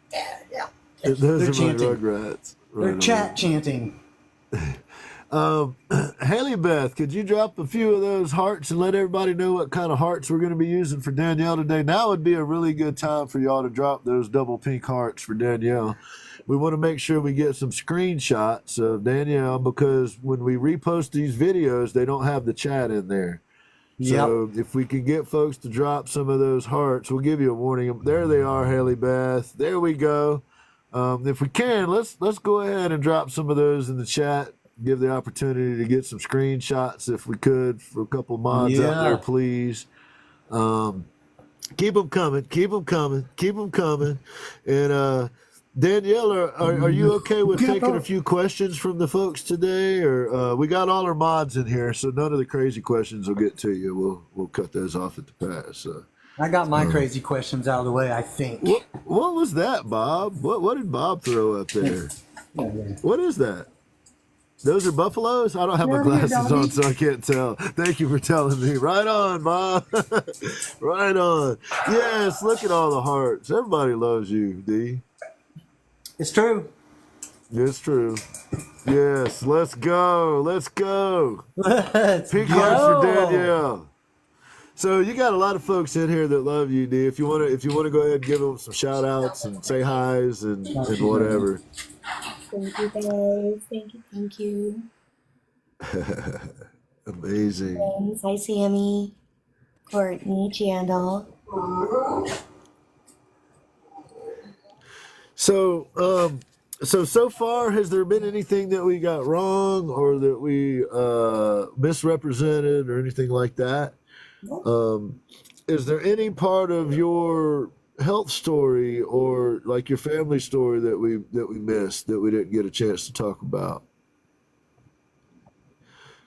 Those They're are my chanting. Rugrats. They're Right chanting. Haley Beth, could you drop a few of those hearts and let everybody know what kind of hearts we're going to be using for Danielle today? Now would be a really good time for y'all to drop those double pink hearts for Danielle. We want to make sure we get some screenshots of Danielle, because when we repost these videos, they don't have the chat in there. So if we could get folks to drop some of those hearts, we'll give you a warning. There they are, Haley Beth. There we go. If we can, let's go ahead and drop some of those in the chat. Give the opportunity to get some screenshots if we could for a couple mods out there, please. Keep them coming. Keep them coming. Keep them coming. And Danielle, are you okay with taking a few questions from the folks today? Or we got all our mods in here, so none of the crazy questions will get to you. We'll cut those off at the pass. So. I got my crazy questions out of the way, I think. What was that, Bob? What did Bob throw up there? What is that? Those are buffaloes? I don't have my glasses on, so I can't tell. Thank you for telling me. Right on, Bob. Right on. Yes, look at all the hearts. Everybody loves you, D. It's true. It's true. Yes, let's go. Let's go. Let's Pink go. hearts for Danielle. So you got a lot of folks in here that love you, D. If you want to go ahead and give them some shout outs and say hi's and whatever. Thank you guys. Thank you. Amazing. Friends, hi Sammy, Courtney, Chandel. So far, has there been anything that we got wrong or that we misrepresented or anything like that? Is there any part of your health story or like your family story that we missed, that we didn't get a chance to talk about?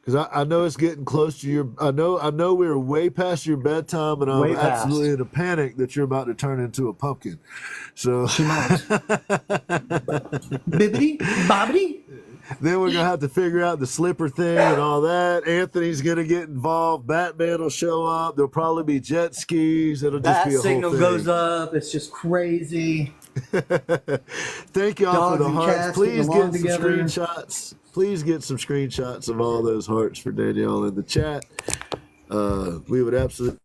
Because I know it's getting close to your. I know we're way past your bedtime, and I'm absolutely in a panic that you're about to turn into a pumpkin. So She might. Bibbidi, bobbidi. Then we're gonna have to figure out the slipper thing and all that. Anthony's gonna get involved. Batman will show up. There'll probably be jet skis. It'll just be a signal whole thing. goes up. It's just crazy. Thank y'all for the hearts. Please get some together. screenshots. Please get some screenshots of all those hearts for Danielle in the chat. We would absolutely.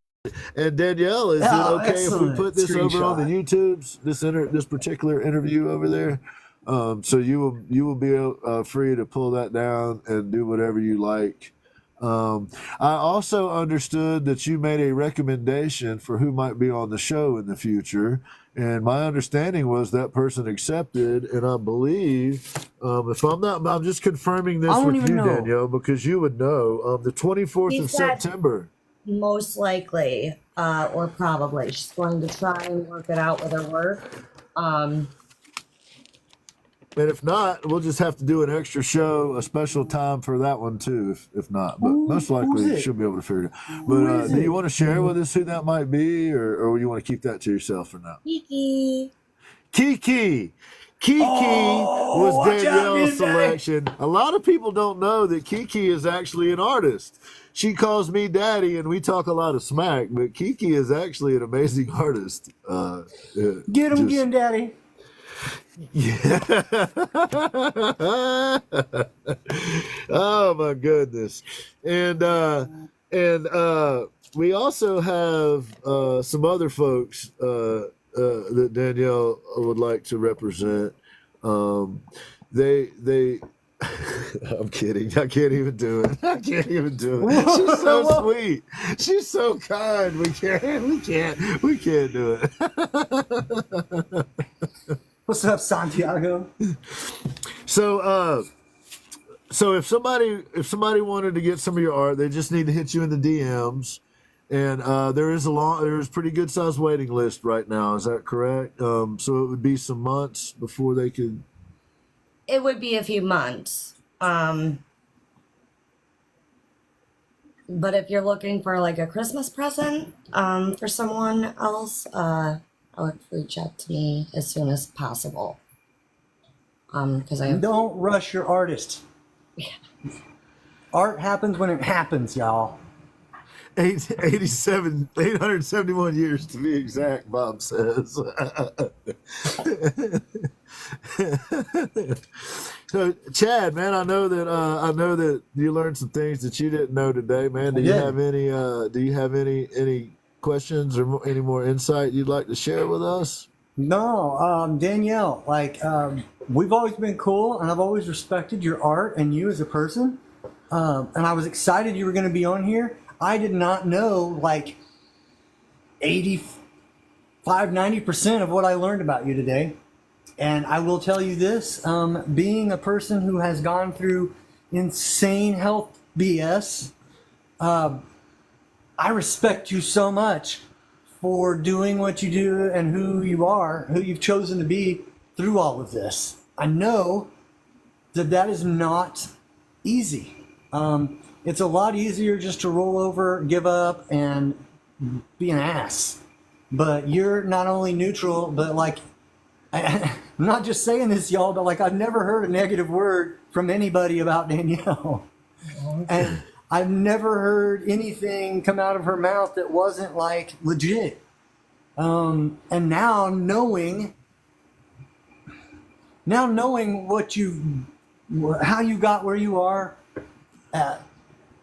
And Danielle, is it okay if we put this over on the YouTubes? This particular interview over there. So you will be free to pull that down and do whatever you like I also understood that you made a recommendation for who might be on the show in the future. And my understanding was that person accepted, and I believe, if I'm not, I'm just confirming this I don't with even you, know. Danielle, because you would know. The 24th He of said- September. Most likely, or probably. She's going to try and work it out with her work. And if not, we'll just have to do an extra show, a special time for that one too. If not, but most likely it? she'll be able to figure it out. But do you want to share with us who that might be, or you want to keep that to yourself for now? Kiki. Kiki. Was watch out, Danielle's Midday. selection. A lot of people don't know that Kiki is actually an artist. She calls me daddy, and we talk a lot of smack, but Kiki is actually an amazing artist. Get him again, Daddy. Yeah. Oh my goodness. And we also have some other folks that Danielle would like to represent. They I'm kidding. I can't even do it. She's so sweet. She's so kind. We can't do it. What's up, Santiago? So if somebody wanted to get some of your art, they just need to hit you in the DMs. And there's pretty good sized waiting list right now. Is that correct? So it would be some months before they could. It would be a few months. But if you're looking for like a Christmas present for someone else, I would reach out to me as soon as possible. Because I Don't rush your artist. Art happens when it happens, y'all. 871 years to be exact, Bob says. So Chad, man, I know that you learned some things that you didn't know today, man. Do you have any questions or any more insight you'd like to share with us? No, Danielle, we've always been cool, and I've always respected your art and you as a person. And I was excited you were going to be on here. I did not know 90% of what I learned about you today. And I will tell you this, being a person who has gone through insane health BS, I respect you so much for doing what you do and who you are, who you've chosen to be through all of this. I know that is not easy. It's a lot easier just to roll over, give up, and be an ass. But you're not only neutral, but I'm not just saying this, y'all, but I've never heard a negative word from anybody about Danielle. And I've never heard anything come out of her mouth that wasn't legit. And now knowing how you got where you are,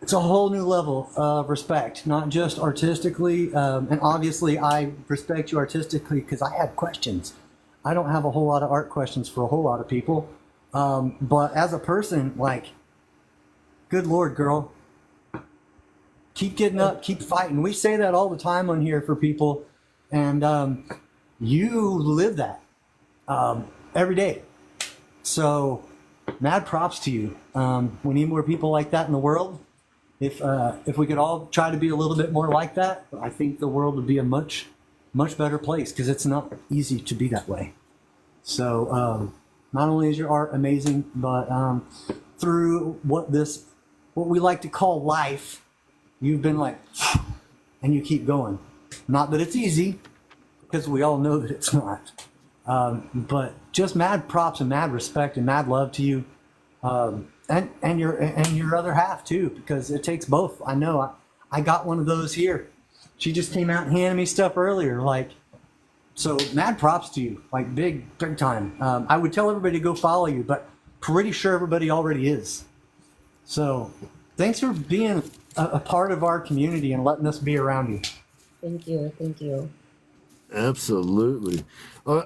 it's a whole new level of respect, not just artistically. And obviously, I respect you artistically because I have questions. I don't have a whole lot of art questions for a whole lot of people. But as a person, good Lord, girl, keep getting up, keep fighting. We say that all the time on here for people. And you live that every day. So mad props to you. We need more people like that in the world. If we could all try to be a little bit more like that, I think the world would be a much better place because it's not easy to be that way. So not only is your art amazing, but through what we like to call life, you've been and you keep going. Not that it's easy, because we all know that it's not. But just mad props and mad respect and mad love to you. And your other half too, because it takes both. I know I got one of those here. She just came out and handed me stuff earlier. So mad props to you, big time. I would tell everybody to go follow you, but pretty sure everybody already is. So thanks for being a part of our community and letting us be around you. Thank you. Absolutely.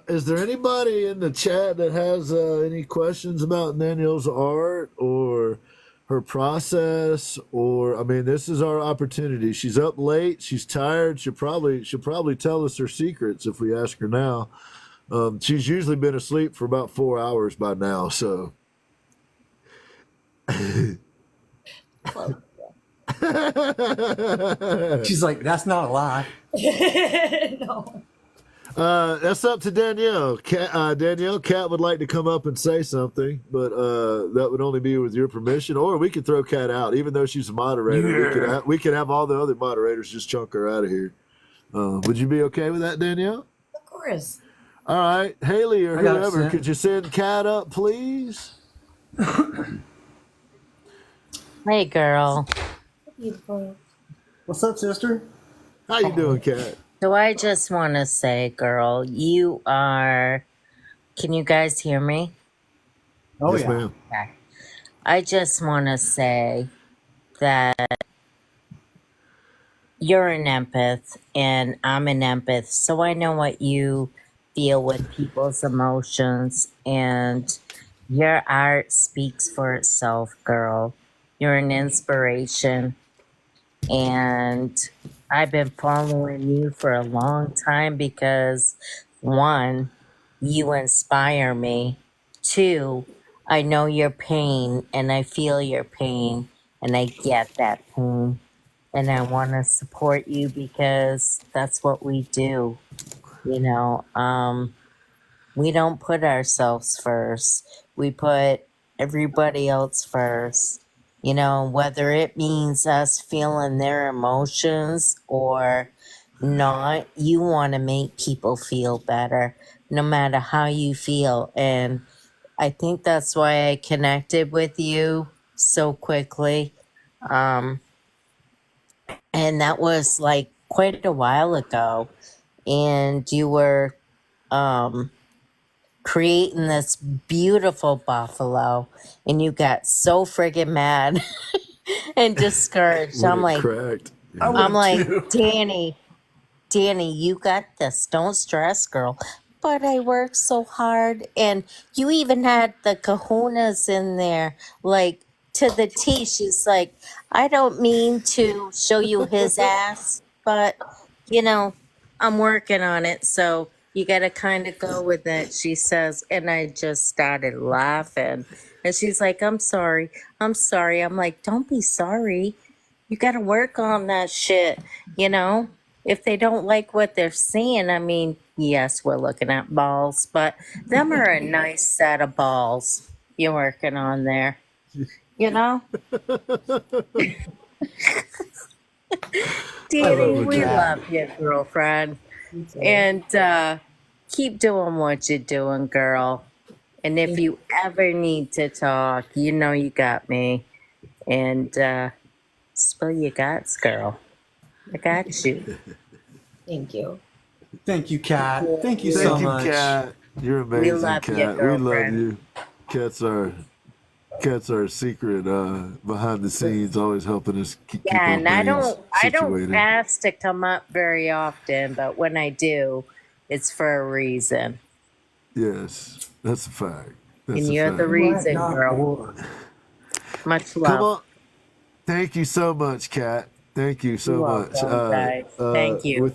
Is there anybody in the chat that has any questions about Danielle's art or her process, or I mean, this is our opportunity. She's up late. She's tired. She'll probably tell us her secrets if we ask her now. She's usually been asleep for about 4 hours by now. So Close. She's like, that's not a lie. No. That's up to Danielle. Danielle, Kat would like to come up and say something, but that would only be with your permission. Or we could throw Kat out, even though she's a moderator. Yeah. We could have all the other moderators just chunk her out of here. Would you be okay with that, Danielle? Of course. All right, Haley or I got it whoever, sent. could you send Kat up, please? Hey, girl. Beautiful. What's up, sister? How you doing, Kat? So I just want to say, girl, you are. Can you guys hear me? Oh, Yes, yeah. ma'am. Okay. I just want to say that you're an empath and I'm an empath. So I know what you feel with people's emotions, and your art speaks for itself, girl. You're an inspiration. And I've been following you for a long time because, one, you inspire me. Two, I know your pain and I feel your pain and I get that pain. And I want to support you because that's what we do. You know, we don't put ourselves first. We put everybody else first. You know, whether it means us feeling their emotions or not, you want to make people feel better, no matter how you feel. And I think that's why I connected with you so quickly. Um, and that was like quite a while ago. And you were creating this beautiful buffalo, and you got so friggin' mad and discouraged. When I'm it like, cracked. I I'm would like, too. Danny, you got this. Don't stress, girl. But I worked so hard, and you even had the kahunas in there, like to the T. She's like, I don't mean to show you his ass, but you know, I'm working on it, so you got to kind of go with it, she says. And I just started laughing. And she's like, I'm sorry. I'm sorry. I'm like, don't be sorry. You got to work on that shit, you know? If they don't like what they're seeing, I mean, yes, we're looking at balls, but them are a nice set of balls you're working on there, you know? Danny, you, we Kat. love you, girlfriend. And keep doing what you're doing, girl. And if you ever need to talk, you know you got me. And spill your guts, girl. I got you. Thank you. Thank you, Kat. Thank you Thank so you, much. Kat. You're We amazing, love you, Kat. We love girlfriend. you. Kat's our secret behind the scenes, always helping us keep Yeah, our and I brains don't situated. ask to come up very often, but when I do, it's for a reason. Yes, that's a fact. That's And a you're the fact. reason, Not girl. bored. Much Come love. on. Thank you so much, Kat. Thank you so You're much. welcome, guys. Thank you.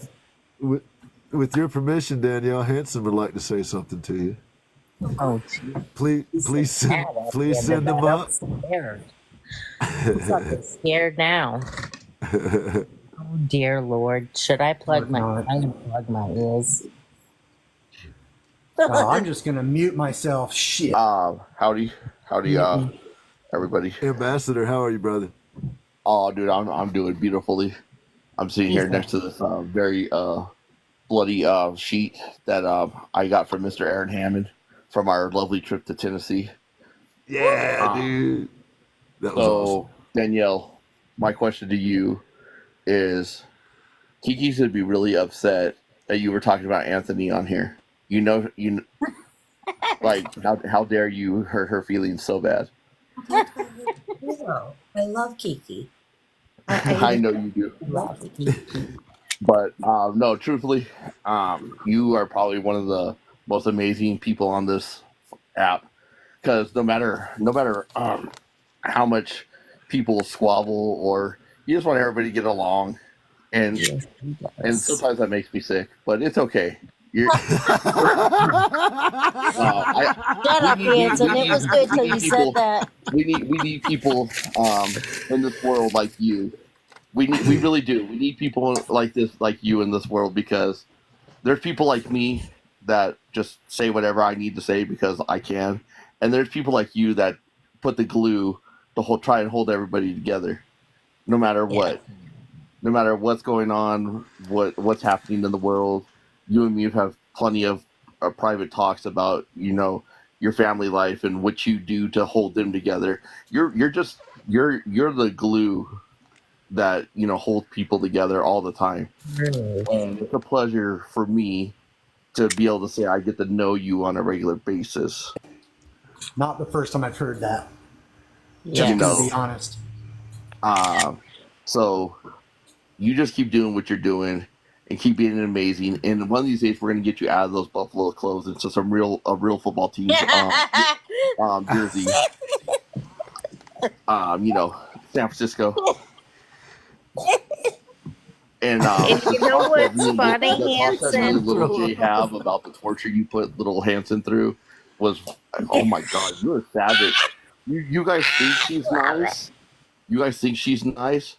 With your permission, Danielle Hanson would like to say something to you. Oh, geez. Please send them I'm up. scared. I'm fucking scared now. Oh, dear Lord. Should I plug my... Not. I'm going to plug my ears. Oh, I'm just gonna mute myself. Shit. Howdy, everybody. Ambassador, how are you, brother? Oh, dude, I'm doing beautifully. I'm sitting here next to this very bloody sheet that I got from Mr. Aaron Hammond from our lovely trip to Tennessee. Yeah, dude. That was So, awesome. Danielle, my question to you is: Kiki's gonna be really upset that you were talking about Anthony on here. You like how dare you hurt her feelings so bad? No, I love Kiki. I know you do. love Kiki. But no, truthfully, you are probably one of the most amazing people on this app. Because no matter how much people squabble, or you just want everybody to get along, and Yes, he and does. sometimes that makes me sick, but it's okay. You're, Shut up, Hanson. It was good till we you need said people. that. We need people in this world like you. We really do. We need people like this, like you, in this world, because there's people like me that just say whatever I need to say because I can, and there's people like you that put the glue to try and hold everybody together, no matter what, no matter what's going on, what's happening in the world. You and me have plenty of private talks about your family life and what you do to hold them together. You're the glue that holds people together all the time. Really. And it's a pleasure for me to be able to say I get to know you on a regular basis. Not the first time I've heard that. Yes. To be honest. So you just keep doing what you're doing and keep being amazing. And one of these days, we're going to get you out of those Buffalo clothes into a real football team jersey. San Francisco. And you know what's funny, Hanson? Little Jay have about the torture you put little Hanson through was, oh my God, you're a savage. You guys think she's nice? You guys think she's nice?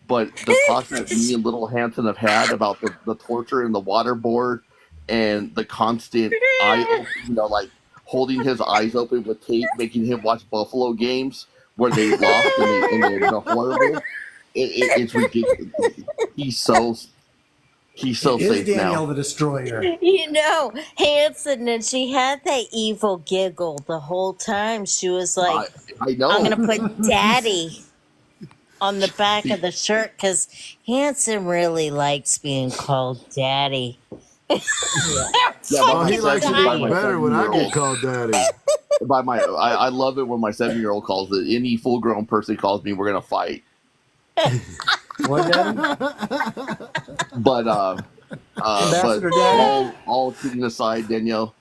But the talks that me and little Hanson have had about the torture and the waterboard and the constant like holding his eyes open with tape, making him watch Buffalo games where they lost and they're horrible. It's ridiculous. He's so safe Danielle now. the Destroyer. Hanson, and she had that evil giggle the whole time. She was like, I know. I'm going to put daddy on the back of the shirt because Hanson really likes being called daddy. Oh, he likes it even better when I get called daddy. I love it when my 7-year-old calls it. Any full-grown person calls me, we're gonna fight. What, Daddy? But Ambassador Daddy? all kidding aside, Danielle,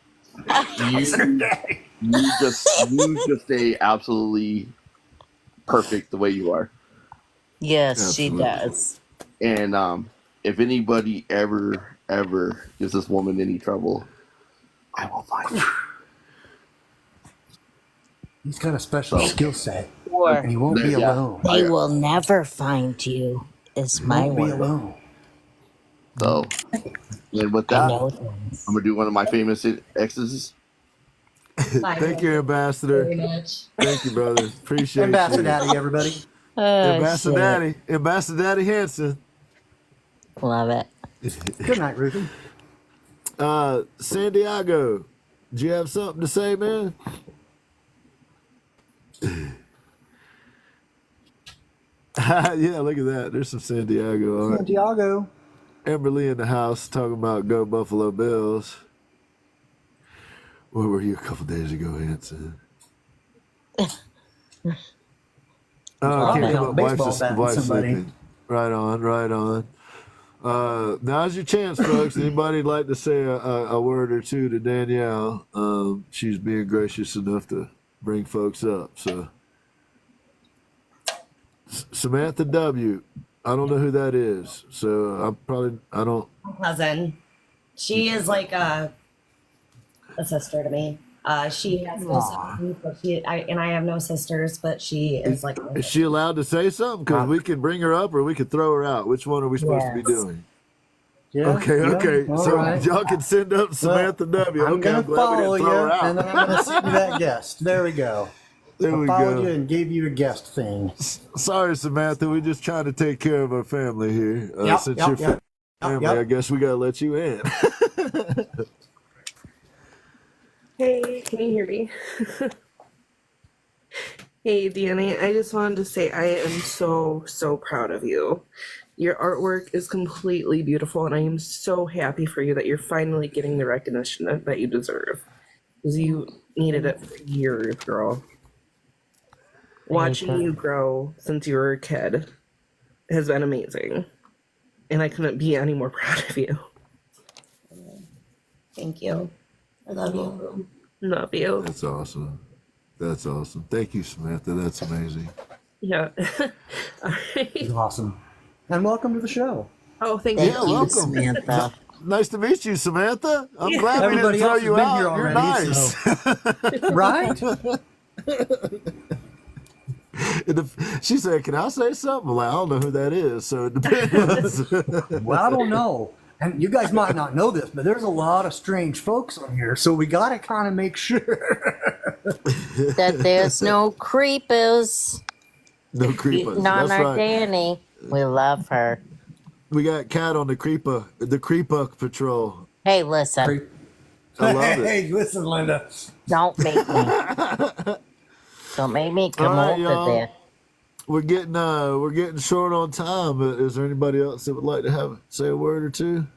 you just stay absolutely perfect the way you are. Yes, Absolutely. she does. And if anybody ever gives this woman any trouble, I will find her. He's got a special skill set. Or And he won't be Yeah. alone. they will never find you, is my Won't be word. alone. So, and with I that, know things. I'm gonna do one of my famous exes. Thank you, Ambassador. Very much. Thank you, brother. Appreciate Ambassador you. Daddy, everybody. Ambassador Shit. Daddy. Ambassador Daddy Hanson. Love it. Good night, Ruthie. San Diego, do you have something to say, man? Yeah, look at that. There's some San Diego on it. Santiago. Emberly in the house talking about go Buffalo Bills. Where were you a couple days ago, Hanson? Oh, Okay. can't come up. Baseball bat with Wife's somebody. sleeping. Right on, right on. Now's your chance, folks. Anybody like to say a word or two to Danielle? She's being gracious enough to bring folks up. So, Samantha W. I don't know who that is. So I don't. Cousin. She is like a sister to me. She has no siblings, but I have no sisters, but she is like. Is she allowed to say something? Because we can bring her up or we could throw her out. Which one are we supposed to be doing? Yeah, Okay. all So right. y'all can send up Samantha W. I'm Okay, going I'm to glad we follow didn't you, throw her out. and then I'm going to send you that guest. There we go. There I we followed go. you and gave you a guest thing. Sorry, Samantha. We're just trying to take care of our family here. Yep, Since yep, you're yep, family, yep. I guess we got to let you in. Hey, can you hear me? Hey, Danny, I just wanted to say I am so proud of you. Your artwork is completely beautiful, and I am so happy for you that you're finally getting the recognition that you deserve. Because you needed it for years, girl. Watching you grow since you were a kid has been amazing. And I couldn't be any more proud of you. Thank you. I love you. Love you. That's awesome. Thank you, Samantha. That's amazing. Yeah. All It's right. awesome. And welcome to the show. Oh, thank Thank you. Yeah, you, welcome. Samantha. Nice to meet you, Samantha. I'm Yeah. glad we didn't Everybody throw else has you been here out. You're already, nice. Right? She said, "Can I say something?" I'm like, I don't know who that is, so it depends. Well, I don't know. And you guys might not know this, but there's a lot of strange folks on here, so we got to kind of make sure. That there's no creepers No creepers. beating on That's our right. Danny. We love her. We got Cat on the creeper patrol. Hey, listen. I love it. Hey, listen, Linda. Don't make me. Don't make me come All right, over y'all. there. We're getting short on time. Is there anybody else that would like to say a word or two?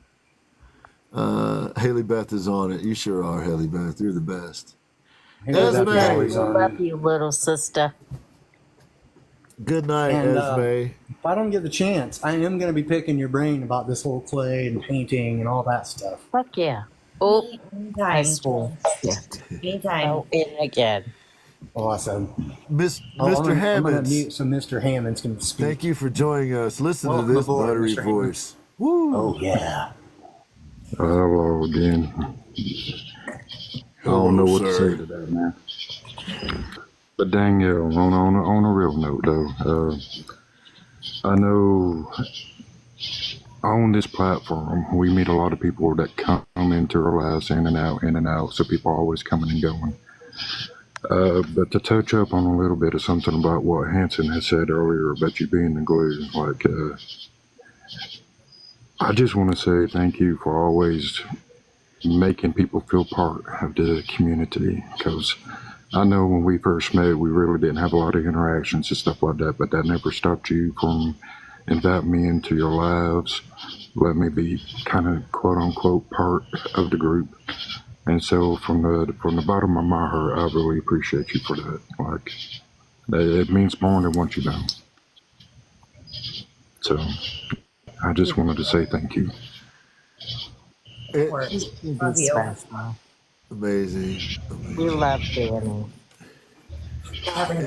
Haley Beth is on it. You sure are, Haley Beth. You're the best. Hey, Beth is Esme. always We on love it. you, little sister. Good night, And, Esme. If I don't get the chance, I am going to be picking your brain about this whole clay and painting and all that stuff. Fuck yeah. Oh, I Anytime. swore. Anytime. Oh, in again. Awesome. Mr. I'm gonna Hammonds. mute so Mr. Hammond's going to speak. Thank you for joining us. Listen Welcome to this aboard, buttery Mr. Hammond. voice. Woo! Oh, yeah. Hello again. I don't know what to sir. say to that, man. But Danielle, on a real note, though, I know on this platform we meet a lot of people that come into our lives in and out. So people are always coming and going. But to touch up on a little bit of something about what Hanson had said earlier about you being the glue, like, I just want to say thank you for always making people feel part of the community, because I know when we first met, we really didn't have a lot of interactions and stuff like that, but that never stopped you from inviting me into your lives, let me be kind of quote unquote part of the group. And so from the bottom of my heart, I really appreciate you for that. Like, it means more than what you know. So I just wanted to say thank you. It- Love you. Special. amazing. We love Danny.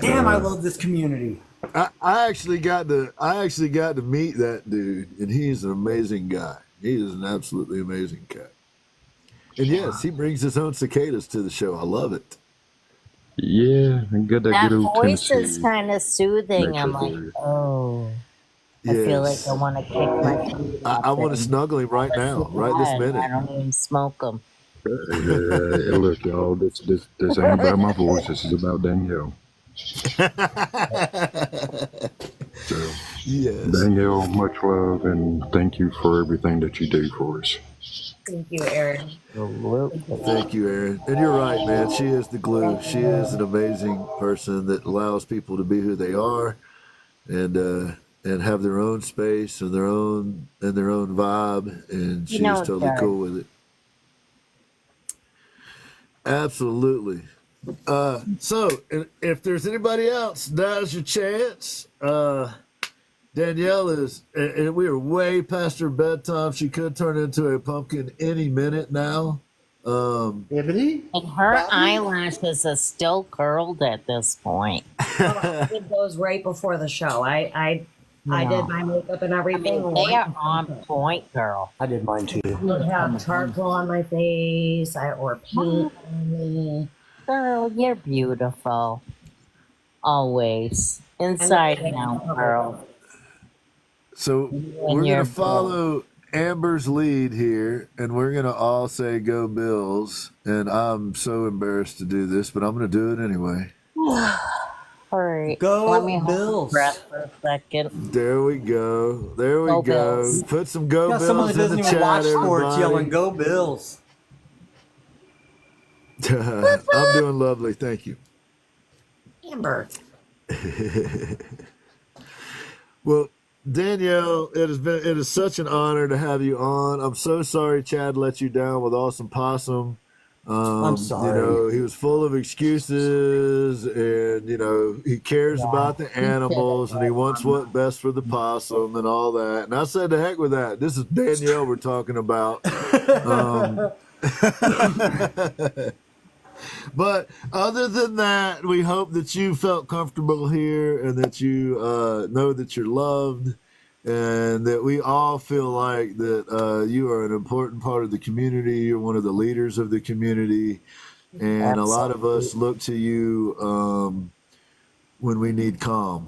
Damn, I love this community. I actually got to meet that dude, and he's an amazing guy. He is an absolutely amazing cat. And yes, he brings his own cicadas to the show. I love it. Yeah, and get that That good old voice Tennessee. is kind of soothing. Makes I'm it like, weird. oh. I feel like Yes. I want to kick my feet I off want to and snuggle him right now, right this I minute. don't even smoke them. Look, y'all, this ain't about my voice. This is about Danielle. So, Yes. Danielle, much love, and thank you for everything that you do for us. Thank you, Aaron. Thank you, Aaron. And you're right, man. She is the glue. She is an amazing person that allows people to be who they are, and have their own space and their own vibe. And she's totally Jared. cool with it. Absolutely. So if there's anybody else, now's your chance. Danielle is, and we are way past her bedtime. She could turn into a pumpkin any minute now. Bibbidi? And her eyelashes are still curled at this point. I did those right before the show. I did my makeup and everything. They are on point, girl. I did mine too. I would have charcoal on my face or paint on me. Girl, you're beautiful. Always. Inside and out, girl. So we're you're gonna follow Amber's lead here, and we're gonna all say "Go Bills." And I'm so embarrassed to do this, but I'm gonna do it anyway. All right. Go Let me hold my Bills. breath for a second. There we go. There we Go go. Bills. Put some "Go Got someone Bills" that in the doesn't even watch chat, sports everybody. yelling, "Go Bills!" I'm doing lovely, thank you. Amber. Well, Danielle, it is such an honor to have you on. I'm so sorry Chad let you down with Awesome Possum. I'm sorry. You know, he was full of excuses, and you know, he cares about the animals, and he wants what's best for the possum and all that. And I said, "The heck with that. This is Danielle we're talking about." But other than that, we hope that you felt comfortable here and that you know that you're loved and that we all feel like that you are an important part of the community. You're one of the leaders of the community. And a lot of us Absolutely. look to you when we need calm.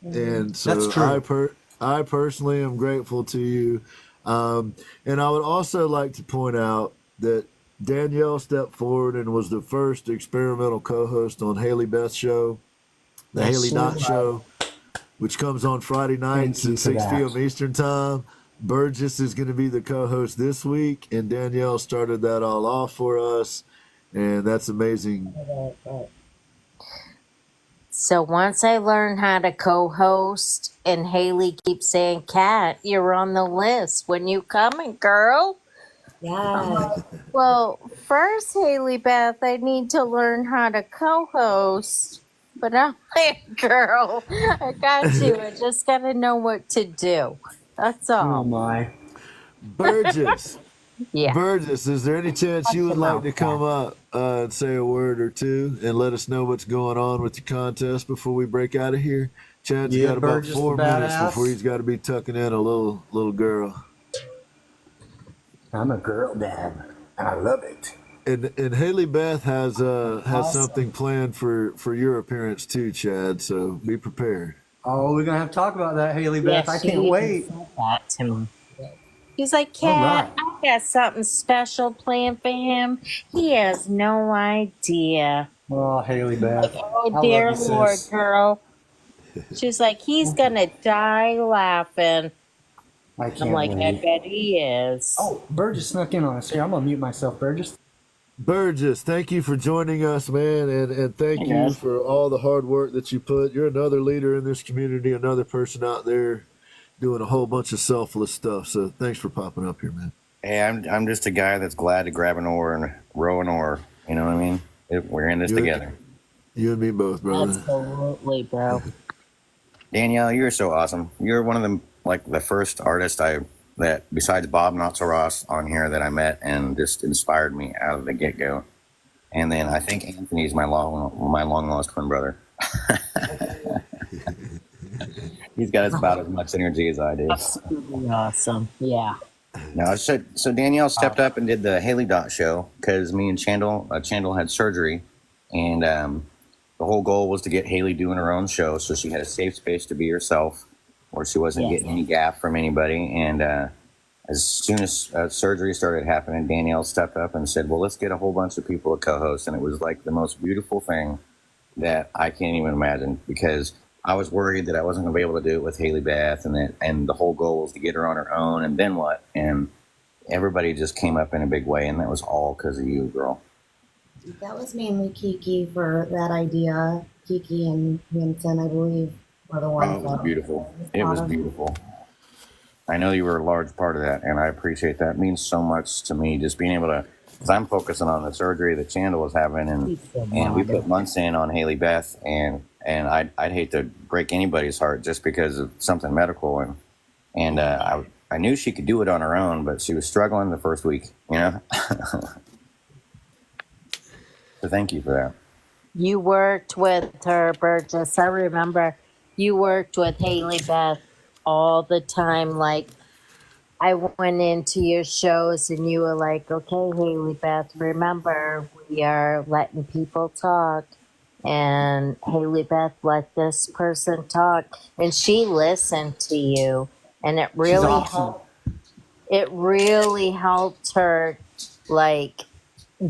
And That's so true. I personally am grateful to you. And I would also like to point out that Danielle stepped forward and was the first experimental co-host on Haley Beth's show, the Yes, Haley she Dot was. Show, which comes on Friday nights Thank you at for 6 that. p.m. Eastern Time. Burgess is going to be the co-host this week, and Danielle started that all off for us, and that's amazing. So once I learn how to co-host, and Haley keeps saying, "Kat, you're on the list. When you coming, girl?" I'm Yeah. like, well, first, Haley Beth, I need to learn how to co-host. But I'm like, girl, I got you. I just got to know what to do. That's Oh all. my. Burgess. Yeah. Burgess, is there any chance you Watch would your like mouth, to Kat. come up and say a word or two and let us know what's going on with the contest before we break out of here? Chad's Yeah, got about Burgess the 4 minutes before badass. he's got to be tucking in a little girl. I'm a girl dad, and I love it. And Haley Beth has Awesome. something planned for your appearance too, Chad. So be prepared. Oh, we're gonna have to talk about that, Haley Yeah, Beth. I she can't even wait. said that to me. He's like, All Kat, right. I got something special planned for him. He has no idea. Oh, Haley I'm like, Beth, oh, I love dear you, Lord, sis. girl. She's like, he's going to die laughing. I I'm can't like, I wait. bet he is. Oh, Burgess snuck in on us. Here, I'm gonna mute myself, Burgess. Burgess, thank you for joining us, man, and thank Hey, you guys. for all the hard work that you put. You're another leader in this community, another person out there doing a whole bunch of selfless stuff. So thanks for popping up here, man. Hey, I'm just a guy that's glad to grab an oar and row an oar. You know what I mean? We're in this You, together. you and me both, brother. Absolutely, bro. Danielle, you're so awesome. You're one of the first artists that besides Bob Not So Ross on here that I met and just inspired me out of the get go. And then I think Anthony's my long lost twin brother. He's got about as much energy as I do. Absolutely awesome. Yeah. No, so Danielle stepped up and did the Haley Dot show because me and Chandel had surgery, and the whole goal was to get Haley doing her own show so she had a safe space to be herself, where she wasn't Yes. getting any gaff from anybody. And as soon as surgery started happening, Danielle stepped up and said, "Well, let's get a whole bunch of people to co-host," and it was like the most beautiful thing that I can't even imagine because I was worried that I wasn't going to be able to do it with Haley Beth, and the whole goal was to get her on her own, and then what? And everybody just came up in a big way, and that was all because of you, girl. That was mainly Kiki for that idea. Kiki and Vincent, I believe, were the Oh, ones it was that beautiful. It thought was of beautiful. I know you were a large part of that, and I appreciate that. It means so much to me, just being able to, because I'm focusing on the surgery that Chandel was having, and we put months in on Haley Beth, and I'd hate to break anybody's heart just because of something medical, and I knew she could do it on her own, but she was struggling the first week, you know. So thank you for that. You worked with her, Burgess. I remember you worked with Haley Beth all the time. Like, I went into your shows and you were like, okay, Haley Beth, remember, we are letting people talk. And Haley Beth let this person talk. And she listened to you. And it She's really awesome. helped. It really helped her, like,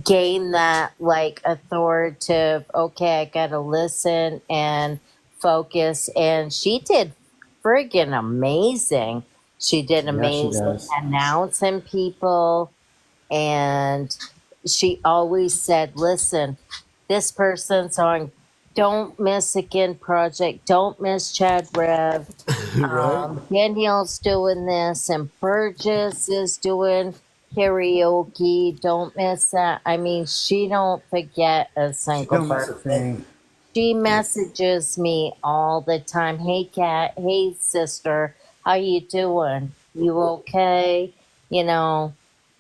gain that, like, authoritative, okay, I gotta listen and focus. And she did friggin' amazing. She did Yeah, she amazing does. announcing people. And she always said, listen, this person's on, don't miss Again Project, don't miss Chad Rev. Right? Danielle's doing this, and Burgess is doing karaoke. Don't miss that. I mean, she don't forget a She single don't miss a birthday. thing. She messages me all the time. Hey, Kat. Hey, sister. How you doing? You okay? You know,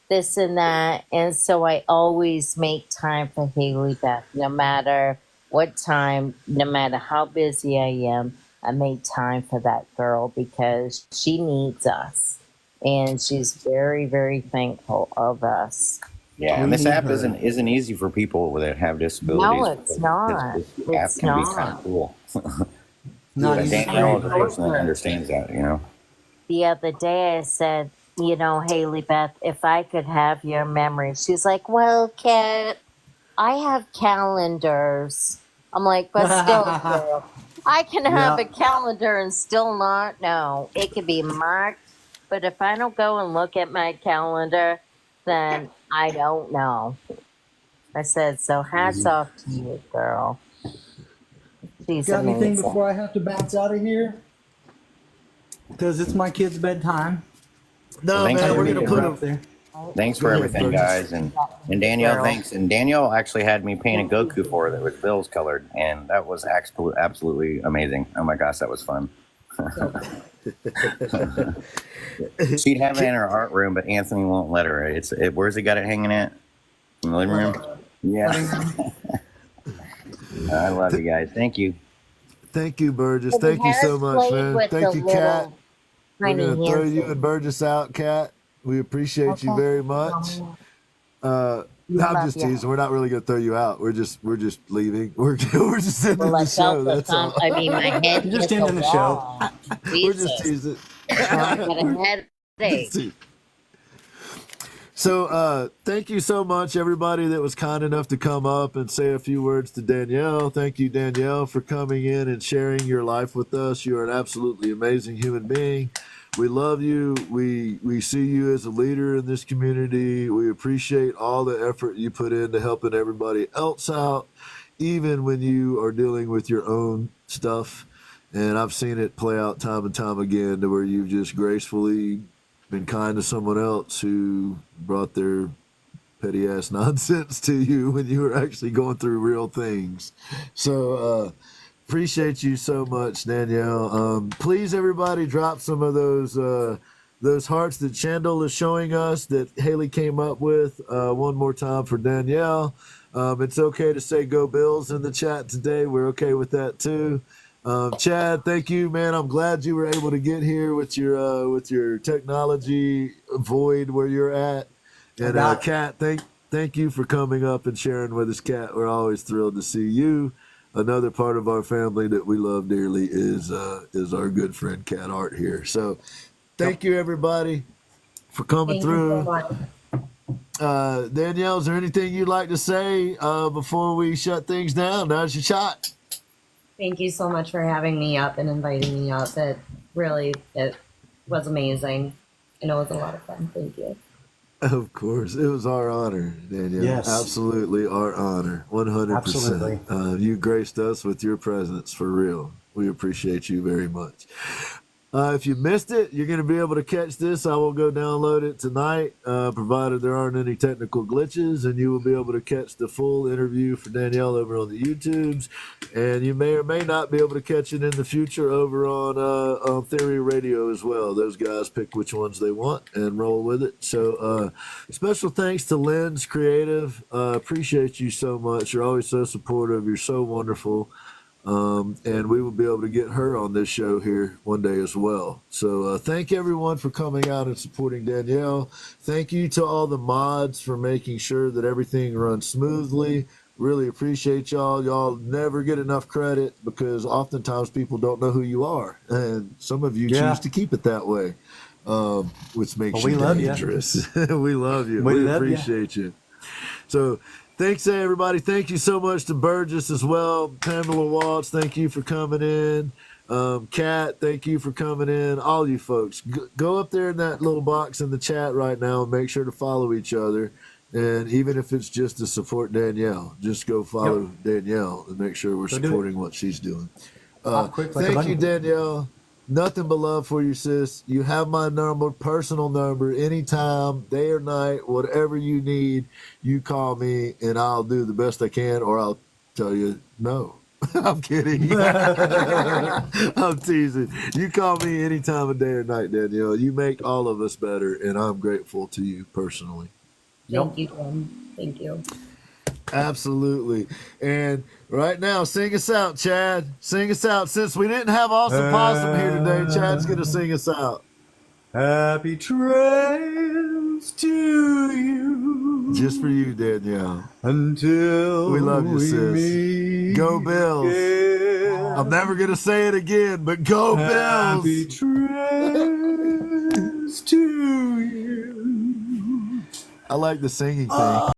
this and that. And so I always make time for Haley Beth, no matter what time, no matter how busy I am. I make time for that girl because she needs us. And she's very, very thankful of us. Yeah, We and this need app her. isn't easy for people that have disabilities. No, it's not. This app It's can be not. kind of cool. Not But easy for Danielle is a anybody. person that understands that, you know. The other day I said, you know, Haley Beth, if I could have your memory. She's like, well, Kat, I have calendars. I'm like, but still, girl, I can have Yeah. a calendar and still not know. It can be marked, but if I don't go and look at my calendar, then I don't know. I said, so hats off to you, girl. She's Got anything amazing. before I have to bounce out of here? Because it's my kid's bedtime. No, Thanks man, for we're being gonna here, put up a. there. Thanks Go for ahead, everything, Burgess. guys, and Danielle, Girl. thanks. And Danielle actually had me paint a Goku for her that was Bill's colored, and that was absolutely amazing. Oh my gosh, that was fun. She'd have it in her art room, but Anthony won't let her. Where's he got it hanging at? In the living room? Yeah. I love you guys. Thank you. Thank you, Burgess. Well, Thank you so has much, played man. with Thank the you, Kat. little We're tiny gonna throw you hands. and Burgess out, Kat. We appreciate you Okay. very much. I'm Love just ya. teasing. We're not really gonna throw you out. We're just leaving. We're just ending Well, the I show. felt the That's all. I mean, my head You're just hit ending the show. wall. We're just Jesus. teasing. I got a headache. So thank you so much, everybody that was kind enough to come up and say a few words to Danielle. Thank you, Danielle, for coming in and sharing your life with us. You are an absolutely amazing human being. We love you. We see you as a leader in this community. We appreciate all the effort you put into helping everybody else out, even when you are dealing with your own stuff. And I've seen it play out time and time again to where you've just gracefully been kind to someone else who brought their petty ass nonsense to you when you were actually going through real things. So appreciate you so much, Danielle. Please, everybody, drop some of those hearts that Chandel is showing us that Haley came up with one more time for Danielle. It's okay to say "Go Bills" in the chat today. We're okay with that too. Chad, thank you, man. I'm glad you were able to get here with your technology void where you're at. And Kat, thank you for coming up and sharing with us, Kat. We're always thrilled to see you. Another part of our family that we love dearly is our good friend Kat Art here. So, thank you, everybody, for coming Thank you through. so much. Danielle, is there anything you'd like to say before we shut things down? Now's your shot. Thank you so much for having me up and inviting me up. It was amazing. And it was a lot of fun. Thank you. Of course. It was our honor, Danielle. Yes. Absolutely our honor. 100%. Absolutely. You graced us with your presence for real. We appreciate you very much. If you missed it, you're going to be able to catch this. I will go download it tonight, provided there aren't any technical glitches, and you will be able to catch the full interview for Danielle over on the YouTubes. And you may or may not be able to catch it in the future over on Theory Radio as well. Those guys pick which ones they want and roll with it. So special thanks to Lens Creative. Appreciate you so much. You're always so supportive. You're so wonderful. And we will be able to get her on this show here one day as well. So thank everyone for coming out and supporting Danielle. Thank you to all the mods for making sure that everything runs smoothly. Really appreciate y'all. Y'all never get enough credit because oftentimes people don't know who you are. And some of you choose to keep it that way, which makes you dangerous. We love you. We appreciate you. So thanks, everybody. Thank you so much to Burgess as well. Pamela Waltz, thank you for coming in. Kat, thank you for coming in. All you folks, go up there in that little box in the chat right now and make sure to follow each other. And even if it's just to support Danielle, just go follow Danielle and make sure we're supporting what she's doing. Thank you, Danielle. Nothing but love for you, sis. You have my number, personal number, anytime, day or night, whatever you need, you call me and I'll do the best I can, or I'll tell you no. I'm kidding. I'm teasing. You call me any time of day or night, Danielle. You make all of us better, and I'm grateful to you personally. Thank you, Tim. Thank you. Absolutely. And right now, sing us out, Chad. Sing us out. Since we didn't have Awesome Possum here today, Chad's going to sing us out. Happy trails to you. Just for you, Danielle. Until We love you, sis. meet Go Bills. again. I'm never going to say it again, but go Happy Bills. trails to you. I like the singing thing.